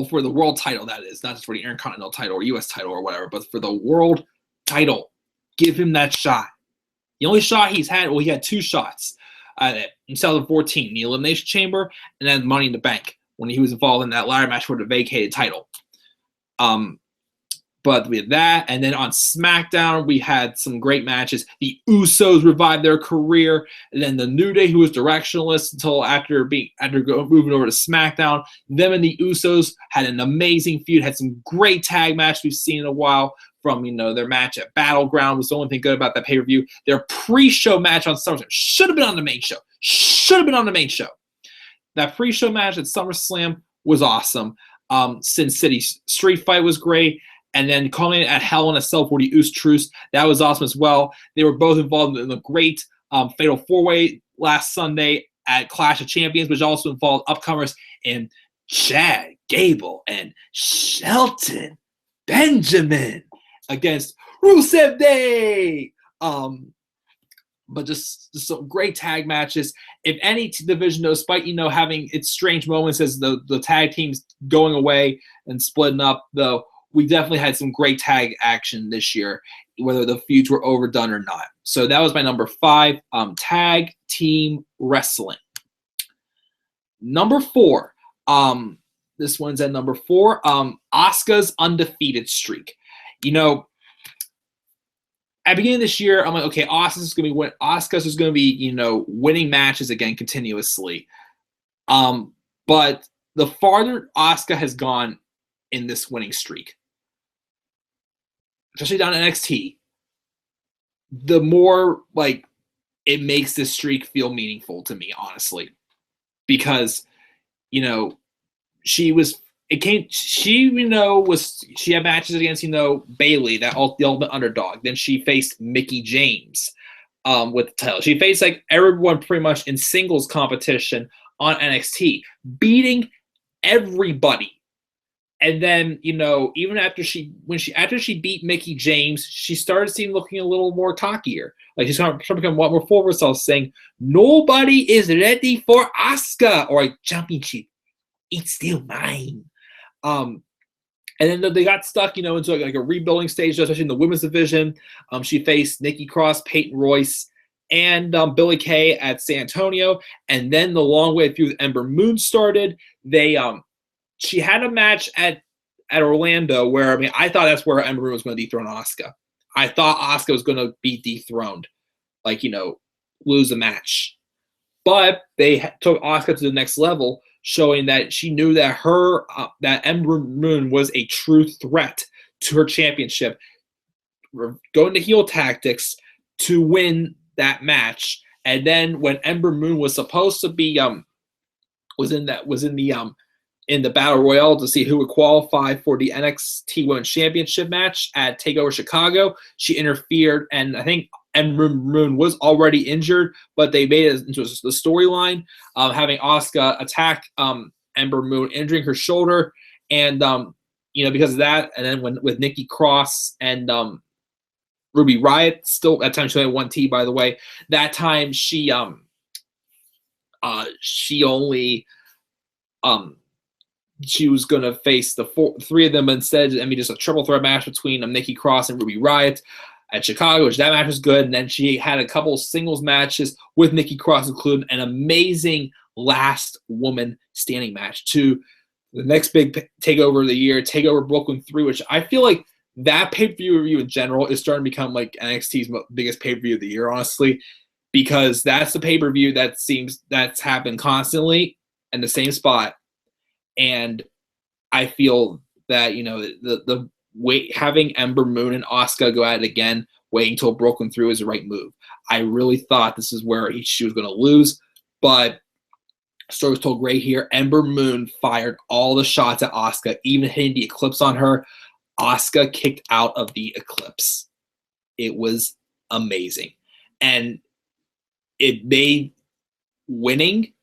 S1: for the world title, that is. Not just for the Intercontinental title or U.S. title or whatever, but for the world title. Give him that shot. The only shot he's had, he had 2 shots in 2014. The Elimination Chamber and then Money in the Bank when he was involved in that ladder match for the vacated title. But we had that, and then on SmackDown, we had some great matches. The Usos revived their career, and then the New Day, who was directionless until after moving over to SmackDown. Them and the Usos had an amazing feud, had some great tag matches we've seen in a while. From their match at Battleground was the only thing good about that pay-per-view. Their pre-show match on SummerSlam should have been on the main show. That pre-show match at SummerSlam was awesome. Sin City Street Fight was great. And then calling it at Hell in a Cell for the Truce, that was awesome as well. They were both involved in the great Fatal 4-Way last Sunday at Clash of Champions, which also involved upcomers in Chad Gable and Shelton Benjamin against Rusev Day. But just some great tag matches. If any division, despite having its strange moments as the tag teams going away and splitting up, though, we definitely had some great tag action this year, whether the feuds were overdone or not. So that was my number 5, tag team wrestling. Number 4, this one's at number 4, Asuka's undefeated streak. At the beginning of this year, I'm like, okay, Asuka's going to be winning matches again continuously. But the farther Asuka has gone in this winning streak, especially down at NXT, the more it makes this streak feel meaningful to me, honestly, because she had matches against Bayley, the ultimate underdog. Then she faced Mickie James with the title. She faced everyone pretty much in singles competition on NXT, beating everybody. And then, even after she beat Mickie James, she started looking a little more cockier. She's starting to become a lot more full of herself, saying, "Nobody is ready for Asuka or a championship. It's still mine." And then they got stuck, into a rebuilding stage, especially in the women's division. She faced Nikki Cross, Peyton Royce, and Billie Kay at San Antonio. And then the long way through Ember Moon started. She had a match at Orlando where, I thought that's where Ember Moon was going to dethrone Asuka. I thought Asuka was going to be dethroned, lose a match. But they took Asuka to the next level, showing that she knew that that Ember Moon was a true threat to her championship, going to heel tactics to win that match. And then when Ember Moon was supposed to be in the Battle Royale to see who would qualify for the NXT Women's Championship match at TakeOver Chicago, she interfered, and I think Ember Moon was already injured, but they made it into the storyline, having Asuka attack Ember Moon, injuring her shoulder, And because of that, and then with Nikki Cross and Ruby Riott, still that time she only had 1T, by the way. That time she only she was going to face the three of them instead. I mean, just a triple threat match between Nikki Cross and Ruby Riott at Chicago, which that match was good. And then she had a couple singles matches with Nikki Cross, including an amazing last woman standing match to the next big takeover of the year, Takeover Brooklyn 3, which I feel like that pay-per-view review in general is starting to become like NXT's biggest pay-per-view of the year, honestly, because that's the pay-per-view that's happened constantly in the same spot. And I feel that, the having Ember Moon and Asuka go at it again, waiting until Brooklyn 3 is the right move. I really thought this is where she was going to lose, but story was told great here. Ember Moon fired all the shots at Asuka, even hitting the Eclipse on her. Asuka kicked out of the Eclipse. It was amazing. And it made winning,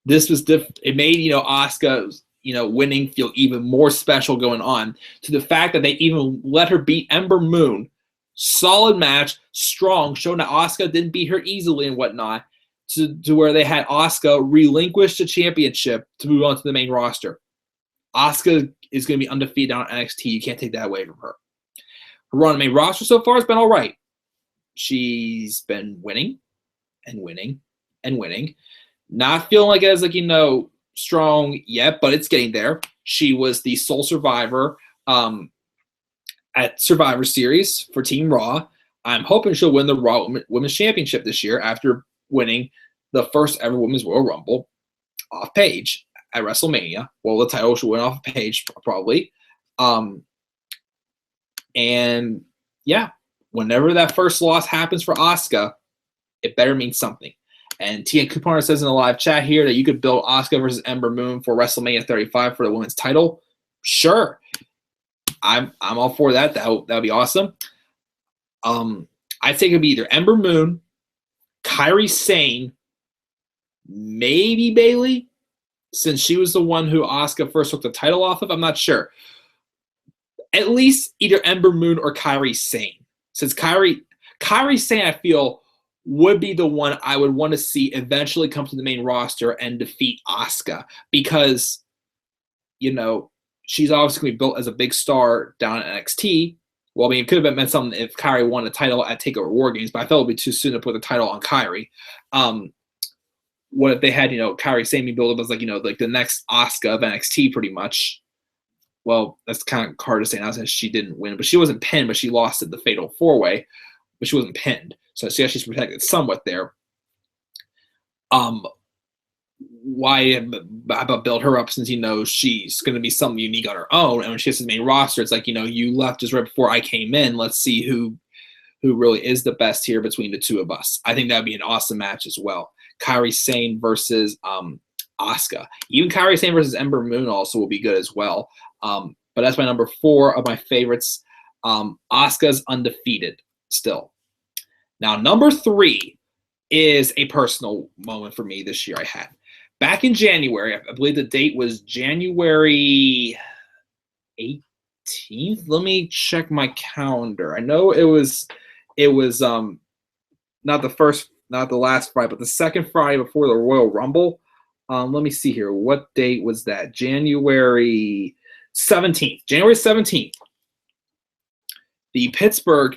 S1: this was different. It made, Asuka, winning feel even more special going on, to the fact that they even let her beat Ember Moon. Solid match, strong, showing that Asuka didn't beat her easily and whatnot, to where they had Asuka relinquish the championship to move on to the main roster. Asuka is going to be undefeated on NXT. You can't take that away from her. Her run on the main roster so far has been all right. She's been winning and winning and winning. Not feeling like it as strong yet, but it's getting there. She was the sole survivor at Survivor Series for Team Raw. I'm hoping she'll win the Raw Women's Championship this year after winning the first ever Women's Royal Rumble off Paige at WrestleMania. Well, the title should win off Paige probably. And yeah, whenever that first loss happens for Asuka, it better mean something. And TN Couponer says in the live chat here that you could build Asuka versus Ember Moon for WrestleMania 35 for the women's title. Sure. I'm all for that. That would be awesome. I think it'd be either Ember Moon, Kairi Sane, maybe Bayley, since she was the one who Asuka first took the title off of. I'm not sure. At least either Ember Moon or Kairi Sane. Since Kairi Sane, I feel, would be the one I would want to see eventually come to the main roster and defeat Asuka, because, she's obviously going to be built as a big star down at NXT. Well, I mean, it could have meant something if Kairi won a title at TakeOver War Games, but I felt it would be too soon to put the title on Kairi. What if they had, Kairi Sane build up as like the next Asuka of NXT pretty much? Well, that's kind of hard to say now since she didn't win, but she wasn't pinned, but she lost at the Fatal 4-Way, but she wasn't pinned. So see how she's protected somewhat there. Why about build her up since she's going to be something unique on her own, and when she gets to the main roster, it's like you left just right before I came in. Let's see who really is the best here between the two of us. I think that'd be an awesome match as well. Kairi Sane versus Asuka. Even Kairi Sane versus Ember Moon also will be good as well. But that's my number 4 of my favorites. Asuka's undefeated still. Now, number 3 is a personal moment for me this year I had. Back in January, I believe the date was January 18th. Let me check my calendar. I know it was not the last Friday, but the second Friday before the Royal Rumble. Let me see here. What date was that? January 17th. January 17th. The Pittsburgh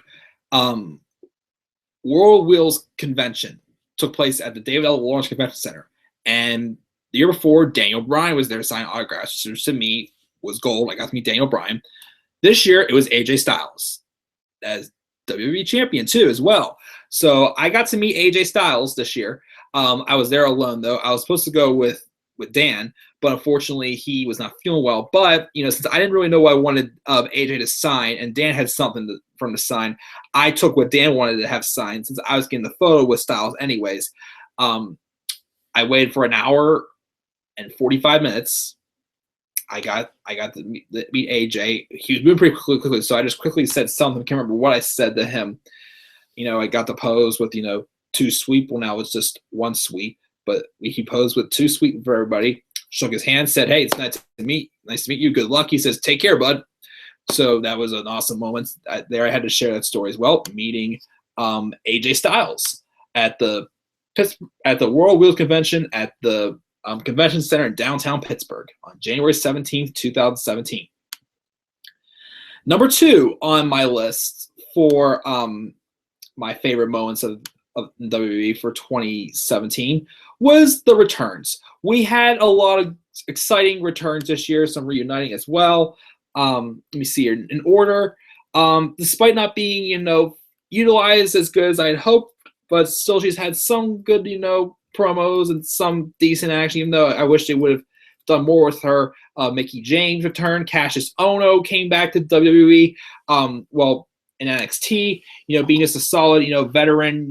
S1: World Wheels Convention took place at the David L. Lawrence Convention Center. And the year before, Daniel Bryan was there to sign autographs, which to me was gold. I got to meet Daniel Bryan. This year, it was AJ Styles as WWE champion too as well. So I got to meet AJ Styles this year. I was there alone though. I was supposed to go with Dan, but unfortunately he was not feeling well. But since I didn't really know what I wanted AJ to sign, and Dan had something from to sign, I took what Dan wanted to have signed since I was getting the photo with Styles anyways. I waited for an hour and 45 minutes. I got to meet AJ. He was moving pretty quickly, so I just quickly said something. I can't remember what I said to him. I got the pose with 2 sweep. Well, now it's just 1 sweep, but he posed with 2 sweep for everybody. shook his hand, said, "Hey, it's nice to meet you. Good luck." He says, "Take care, bud." So that was an awesome moment. There, I had to share that story as well. Meeting AJ Styles at the World Wheels Convention at the Convention Center in downtown Pittsburgh on January 17th, 2017. Number 2 on my list for my favorite moments of WWE for 2017 was the returns. We had a lot of exciting returns this year, some reuniting as well. Let me see here in order. Despite not being, utilized as good as I'd hoped, but still she's had some good, promos and some decent action, even though I wish they would have done more with her. Mickie James returned. Cassius Ohno came back to WWE. In NXT, being just a solid, veteran,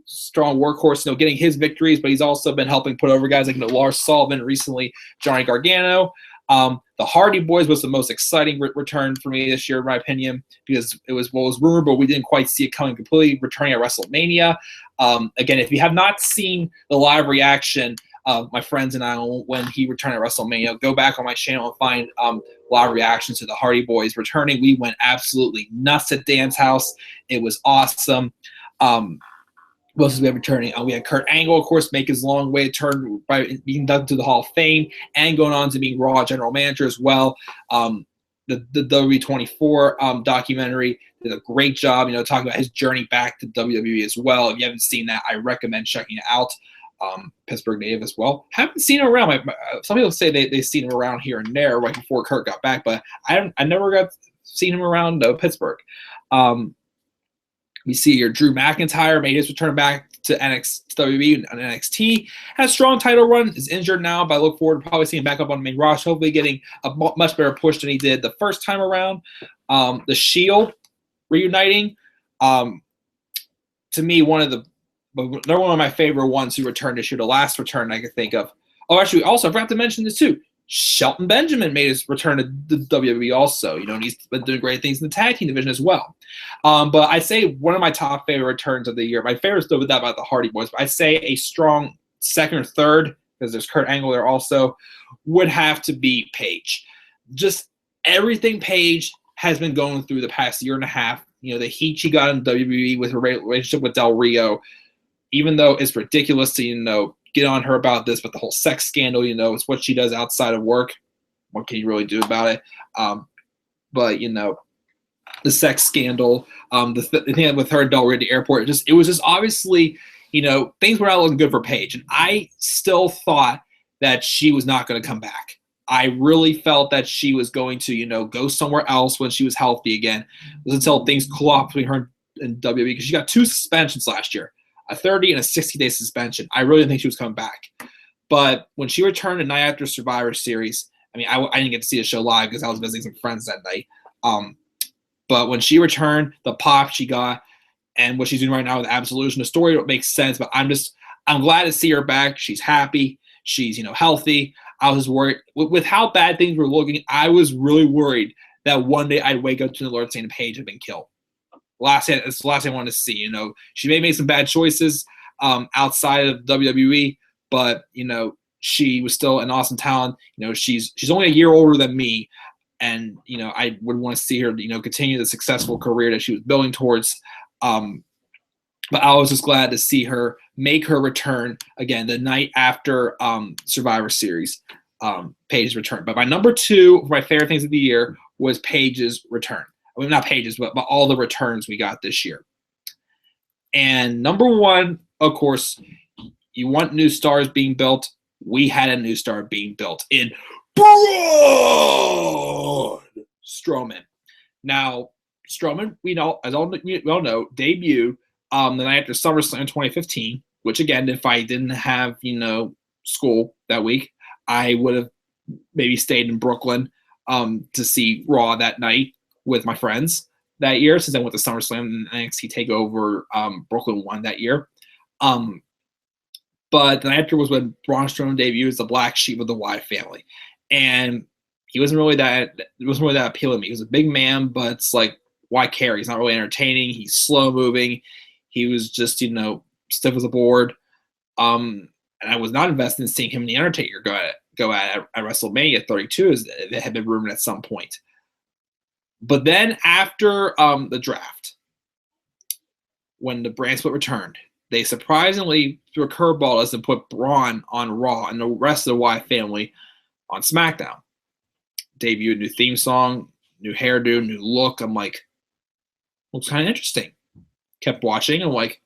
S1: strong workhorse, getting his victories, but he's also been helping put over guys like Lars Sullivan, recently Johnny Gargano. The Hardy Boys was the most exciting return for me this year, in my opinion, because it was rumored, but we didn't quite see it coming completely, returning at WrestleMania. Again, if you have not seen the live reaction of my friends and I when he returned at WrestleMania, go back on my channel and find live reactions to the Hardy Boys returning. We went absolutely nuts at Dan's house. It was awesome. What else did we have returning? We had Kurt Angle, of course, make his long way turn by being inducted to the Hall of Fame and going on to being Raw general manager as well. The WWE24 documentary did a great job, talking about his journey back to WWE as well. If you haven't seen that, I recommend checking it out. Pittsburgh native as well. Haven't seen him around. Some people say they've seen him around here and there right before Kurt got back, but I never got seen him around Pittsburgh. We see here Drew McIntyre made his return back to WWE and NXT. Had a strong title run. Is injured now, but I look forward to probably seeing him back up on the main roster. Hopefully getting a much better push than he did the first time around. The Shield reuniting. To me, they're one of my favorite ones who returned this year. The last return I could think of. Oh, actually, also I forgot to mention this too. Shelton Benjamin made his return to the WWE also, and he's been doing great things in the tag team division as well. But I'd say one of my top favorite returns of the year, my favorite is still with that about the Hardy Boys, but I'd say a strong second or third, because there's Kurt Angle there also, would have to be Paige. Just everything Paige has been going through the past year and a half, the heat she got in WWE with her relationship with Del Rio, even though it's ridiculous to, get on her about this, but the whole sex scandal, it's what she does outside of work. What can you really do about it? But the sex scandal, the thing with her and Del Rio at the airport, it was just obviously, things were not looking good for Paige. And I still thought that she was not going to come back. I really felt that she was going to, go somewhere else when she was healthy again. It was until things cooled off between her and WWE, because she got 2 suspensions last year. A 30 and a 60-day suspension. I really didn't think she was coming back. But when she returned the night after Survivor Series, I didn't get to see the show live because I was visiting some friends that night. But when she returned, the pop she got, and what she's doing right now with Absolution, the story makes sense. But I'm glad to see her back. She's happy. She's healthy. I was worried with how bad things were looking. I was really worried that one day I'd wake up to the Lord saying Paige had been killed. It's the last thing I wanted to see. She may make some bad choices outside of WWE, but she was still an awesome talent. She's only a year older than me, and I would want to see her continue the successful career that she was building towards. But I was just glad to see her make her return again the night after Survivor Series. Paige's return. But my number 2 for my favorite things of the year was Paige's return. Not Paige's, but all the returns we got this year. And number 1, of course, you want new stars being built. We had a new star being built in Braun Strowman. Now, Strowman, we all know, debuted the night after SummerSlam 2015, which again, if I didn't have, school that week, I would have maybe stayed in Brooklyn to see Raw that night with my friends that year, since I went to SummerSlam and NXT TakeOver Brooklyn won that year. But the night after was when Braun Strowman debuted as the black sheep of the Wyatt family. And he wasn't really that appealing to me. He was a big man, but it's like, why care? He's not really entertaining. He's slow moving. He was just, stiff as a board. And I was not invested in seeing him and The Undertaker go at WrestleMania 32, as it had been rumored at some point. But then after the draft, when the brand split returned, they surprisingly threw a curveball as to put Braun on Raw and the rest of the Wyatt family on SmackDown. Debuted a new theme song, new hairdo, new look. I'm like, looks kind of interesting. Kept watching and like,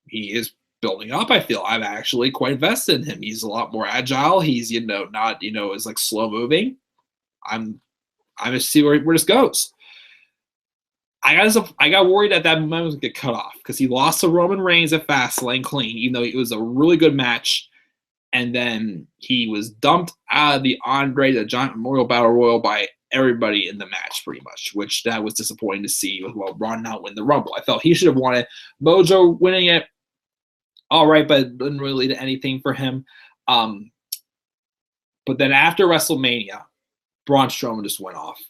S1: he is building up. I feel I'm actually quite invested in him. He's a lot more agile. He's not as like slow moving. I'm just see where this goes. I got worried that moment was gonna get cut off because he lost to Roman Reigns at Fastlane clean, even though it was a really good match. And then he was dumped out of the Andre the Giant Memorial Battle Royal by everybody in the match, pretty much, which that was disappointing to see. Well, Braun not win the Rumble. I felt he should have won it. Mojo winning it, all right, but it didn't really lead to anything for him. But then after WrestleMania, Braun Strowman just went off.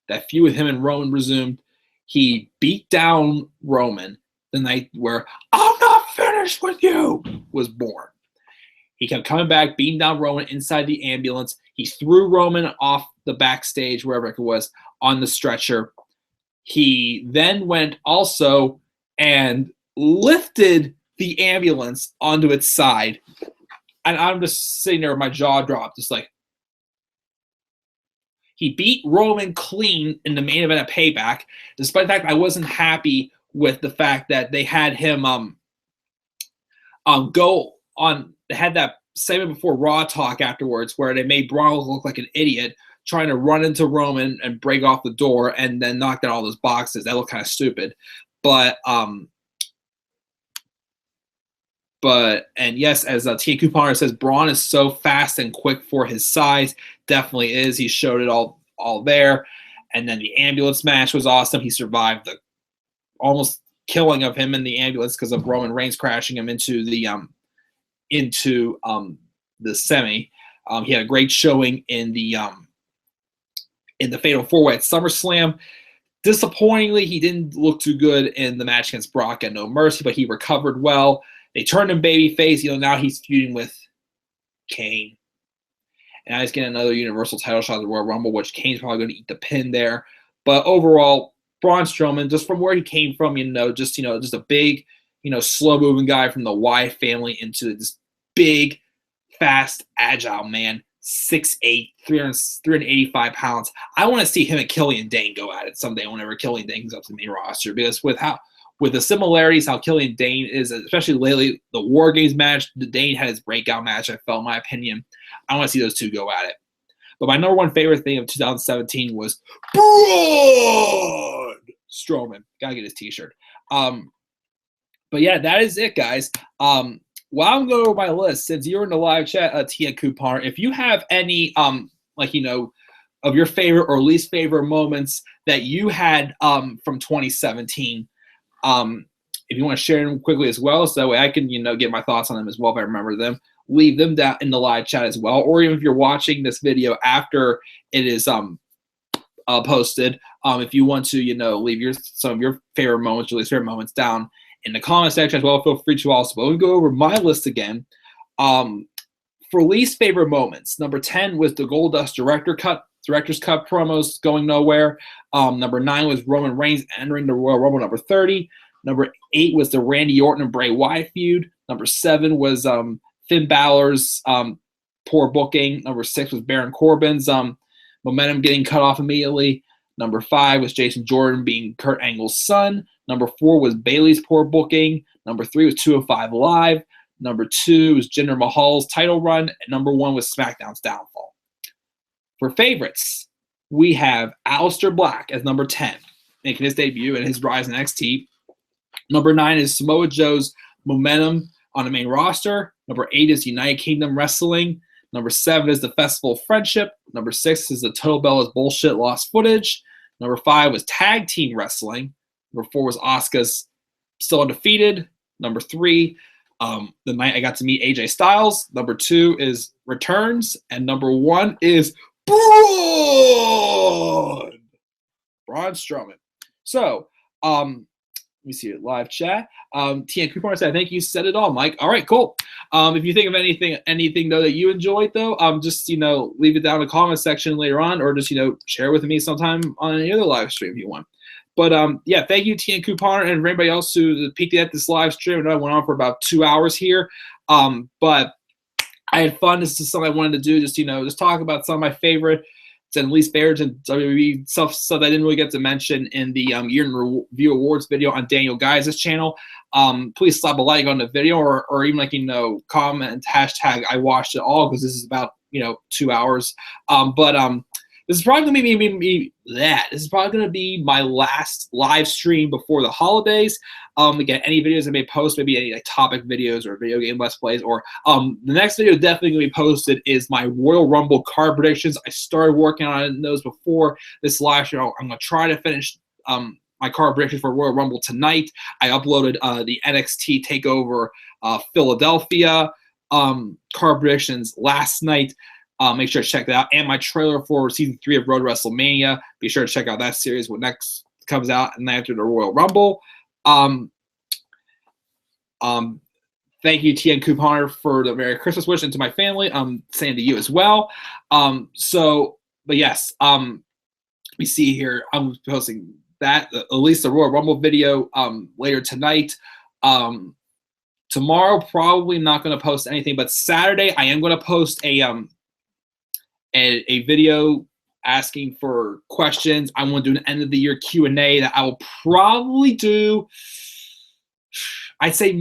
S1: That feud with him and Roman resumed. He beat down Roman the night where "I'm not finished with you" was born. He kept coming back, beating down Roman inside the ambulance. He threw Roman off the backstage, wherever it was, on the stretcher. He then went also and lifted the ambulance onto its side. And I'm just sitting there with my jaw dropped, just like, he beat Roman clean in the main event of Payback, despite the fact I wasn't happy with the fact that they had him go on. They had that segment before Raw Talk afterwards where they made Braun look like an idiot trying to run into Roman and break off the door and then knock down all those boxes. That looked kind of stupid. And yes, as Tia Couponer says, Braun is so fast and quick for his size. Definitely is. He showed it all there. And then the ambulance match was awesome. He survived the almost killing of him in the ambulance because of Roman Reigns crashing him into the semi. He had a great showing in the Fatal 4-Way at SummerSlam. Disappointingly, he didn't look too good in the match against Brock at No Mercy, but he recovered well. They turned him babyface. Now he's feuding with Kane. And now he's getting another Universal title shot at the Royal Rumble, which Kane's probably going to eat the pin there. But overall, Braun Strowman, just from where he came from, just a big, slow-moving guy from the Wyatt family into this big, fast, agile man, 6'8", 385 pounds. I want to see him and Killian Dane go at it someday whenever Killian Dane comes up to the main roster, because with the similarities, how Killian Dane is, especially lately, the War Games match, the Dane had his breakout match, I felt, in my opinion. I want to see those two go at it. But my number one favorite thing of 2017 was Braun Strowman. Gotta get his t-shirt. But yeah, that is it, guys. While I'm going over my list, since you're in the live chat, Tia Couponer, if you have any, of your favorite or least favorite moments that you had from 2017, if you want to share them quickly as well, so that way I can, get my thoughts on them as well if I remember them. Leave them down in the live chat as well, or even if you're watching this video after it is posted, if you want to, leave some of your favorite moments, your least favorite moments down in the comment section as well. Feel free to also. But let me go over my list again. For least favorite moments, number 10 was the Goldust Director's Cut promos going nowhere. Number 9 was Roman Reigns entering the Royal Rumble. Number 30. Number 8 was the Randy Orton and Bray Wyatt feud. Number 7 was Finn Balor's poor booking. Number 6 was Baron Corbin's momentum getting cut off immediately. Number 5 was Jason Jordan being Kurt Angle's son. Number 4 was Bayley's poor booking. Number 3 was 205 Live. Number 2 was Jinder Mahal's title run. And number 1 was SmackDown's downfall. For favorites, we have Aleister Black as number 10, making his debut and his rise in NXT. Number 9 is Samoa Joe's momentum on the main roster. Number 8 is United Kingdom Wrestling. Number 7 is the Festival of Friendship. Number 6 is the Total Bellas Bullshit Lost Footage. Number 5 was Tag Team Wrestling. Number 4 was Asuka's Still Undefeated. Number 3, the night I got to meet AJ Styles. Number 2 is Returns. And number 1 is Braun Strowman. So, me see it live chat. TN Coupon said, I think you said it all, Mike. All right, cool. If you think of anything though that you enjoyed though, just leave it down in the comment section later on, or just share with me sometime on any other live stream if you want. But yeah, thank you, TN Couponer, and for anybody else who peeked at this live stream. I know I went on for about 2 hours here, but I had fun. This is something I wanted to do, just talk about some of my favorite and least favorites and WWE stuff that I didn't really get to mention in the Year in Review Awards video on Daniel Guys' channel. Please slap a like on the video, or even comment hashtag I watched it all, because this is about 2 hours. This is probably gonna be this is probably gonna be my last live stream before the holidays. Again, any videos I may post, maybe any topic videos or video game let's plays, or the next video definitely gonna be posted is my Royal Rumble card predictions. I started working on those before this live stream. I'm gonna try to finish my card predictions for Royal Rumble tonight. I uploaded the NXT Takeover Philadelphia card predictions last night. Make sure to check that out. And my trailer for Season 3 of Road to WrestleMania. Be sure to check out that series when next comes out, and after the Royal Rumble. Thank you, TN Couponer, for the Merry Christmas wish, and to my family. Saying to you as well. But yes, we see here, I'm posting that, at least the Royal Rumble video later tonight. Tomorrow, probably not going to post anything, but Saturday, I am going to post a video asking for questions. I want to do an end of the year Q&A that I will probably do, I'd say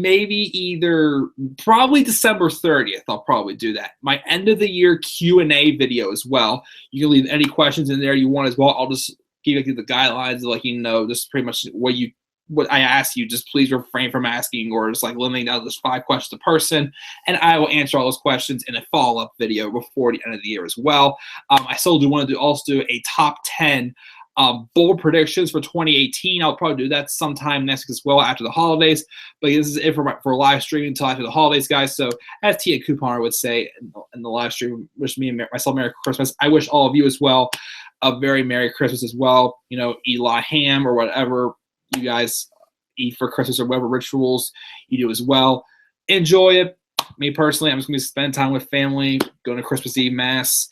S1: probably December 30th. I'll probably do that. My end of the year Q&A video as well. You can leave any questions in there you want as well. I'll just give you the guidelines, just pretty much what I ask you. Just please refrain from asking, or just limiting down to just 5 questions a person, and I will answer all those questions in a follow-up video before the end of the year as well. I still do want to also do a top 10 bold predictions for 2018. I'll probably do that sometime next as well after the holidays. But this is it for live streaming until after the holidays, guys. So as Tia Couponer would say in the live stream, wish me and myself Merry Christmas. I wish all of you as well a very Merry Christmas as well. Eat a lot of ham or whatever you guys eat for Christmas, or whatever rituals you do as well. Enjoy it. Me personally, I'm just going to spend time with family, going to Christmas Eve Mass,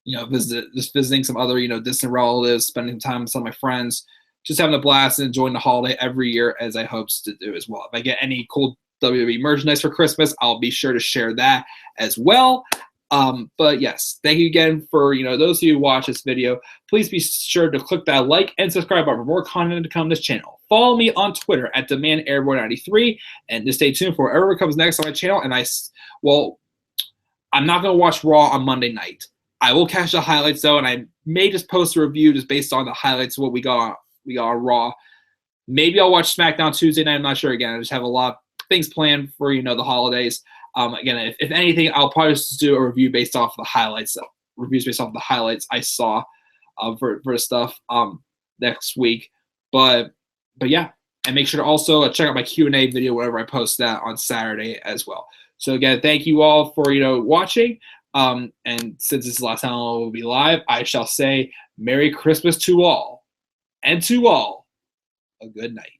S1: visiting some other, distant relatives, spending time with some of my friends, just having a blast and enjoying the holiday every year, as I hope to do as well. If I get any cool WWE merchandise for Christmas, I'll be sure to share that as well. But yes, thank you again for, those of you who watch this video. Please be sure to click that like and subscribe button for more content to come on this channel. Follow me on Twitter at DemandAirborne93, and just stay tuned for whatever comes next on my channel. And I'm not going to watch Raw on Monday night. I will catch the highlights though, and I may just post a review just based on the highlights of what we got on Raw. Maybe I'll watch SmackDown Tuesday night. I'm not sure. Again, I just have a lot of things planned for the holidays. Again, if anything, I'll probably just do a review based off of the highlights. Reviews based off of the highlights I saw for the stuff next week. But yeah, and make sure to also check out my Q&A video whenever I post that on Saturday as well. So again, thank you all for watching. And since this is the last time I will be live, I shall say Merry Christmas to all, and to all a good night.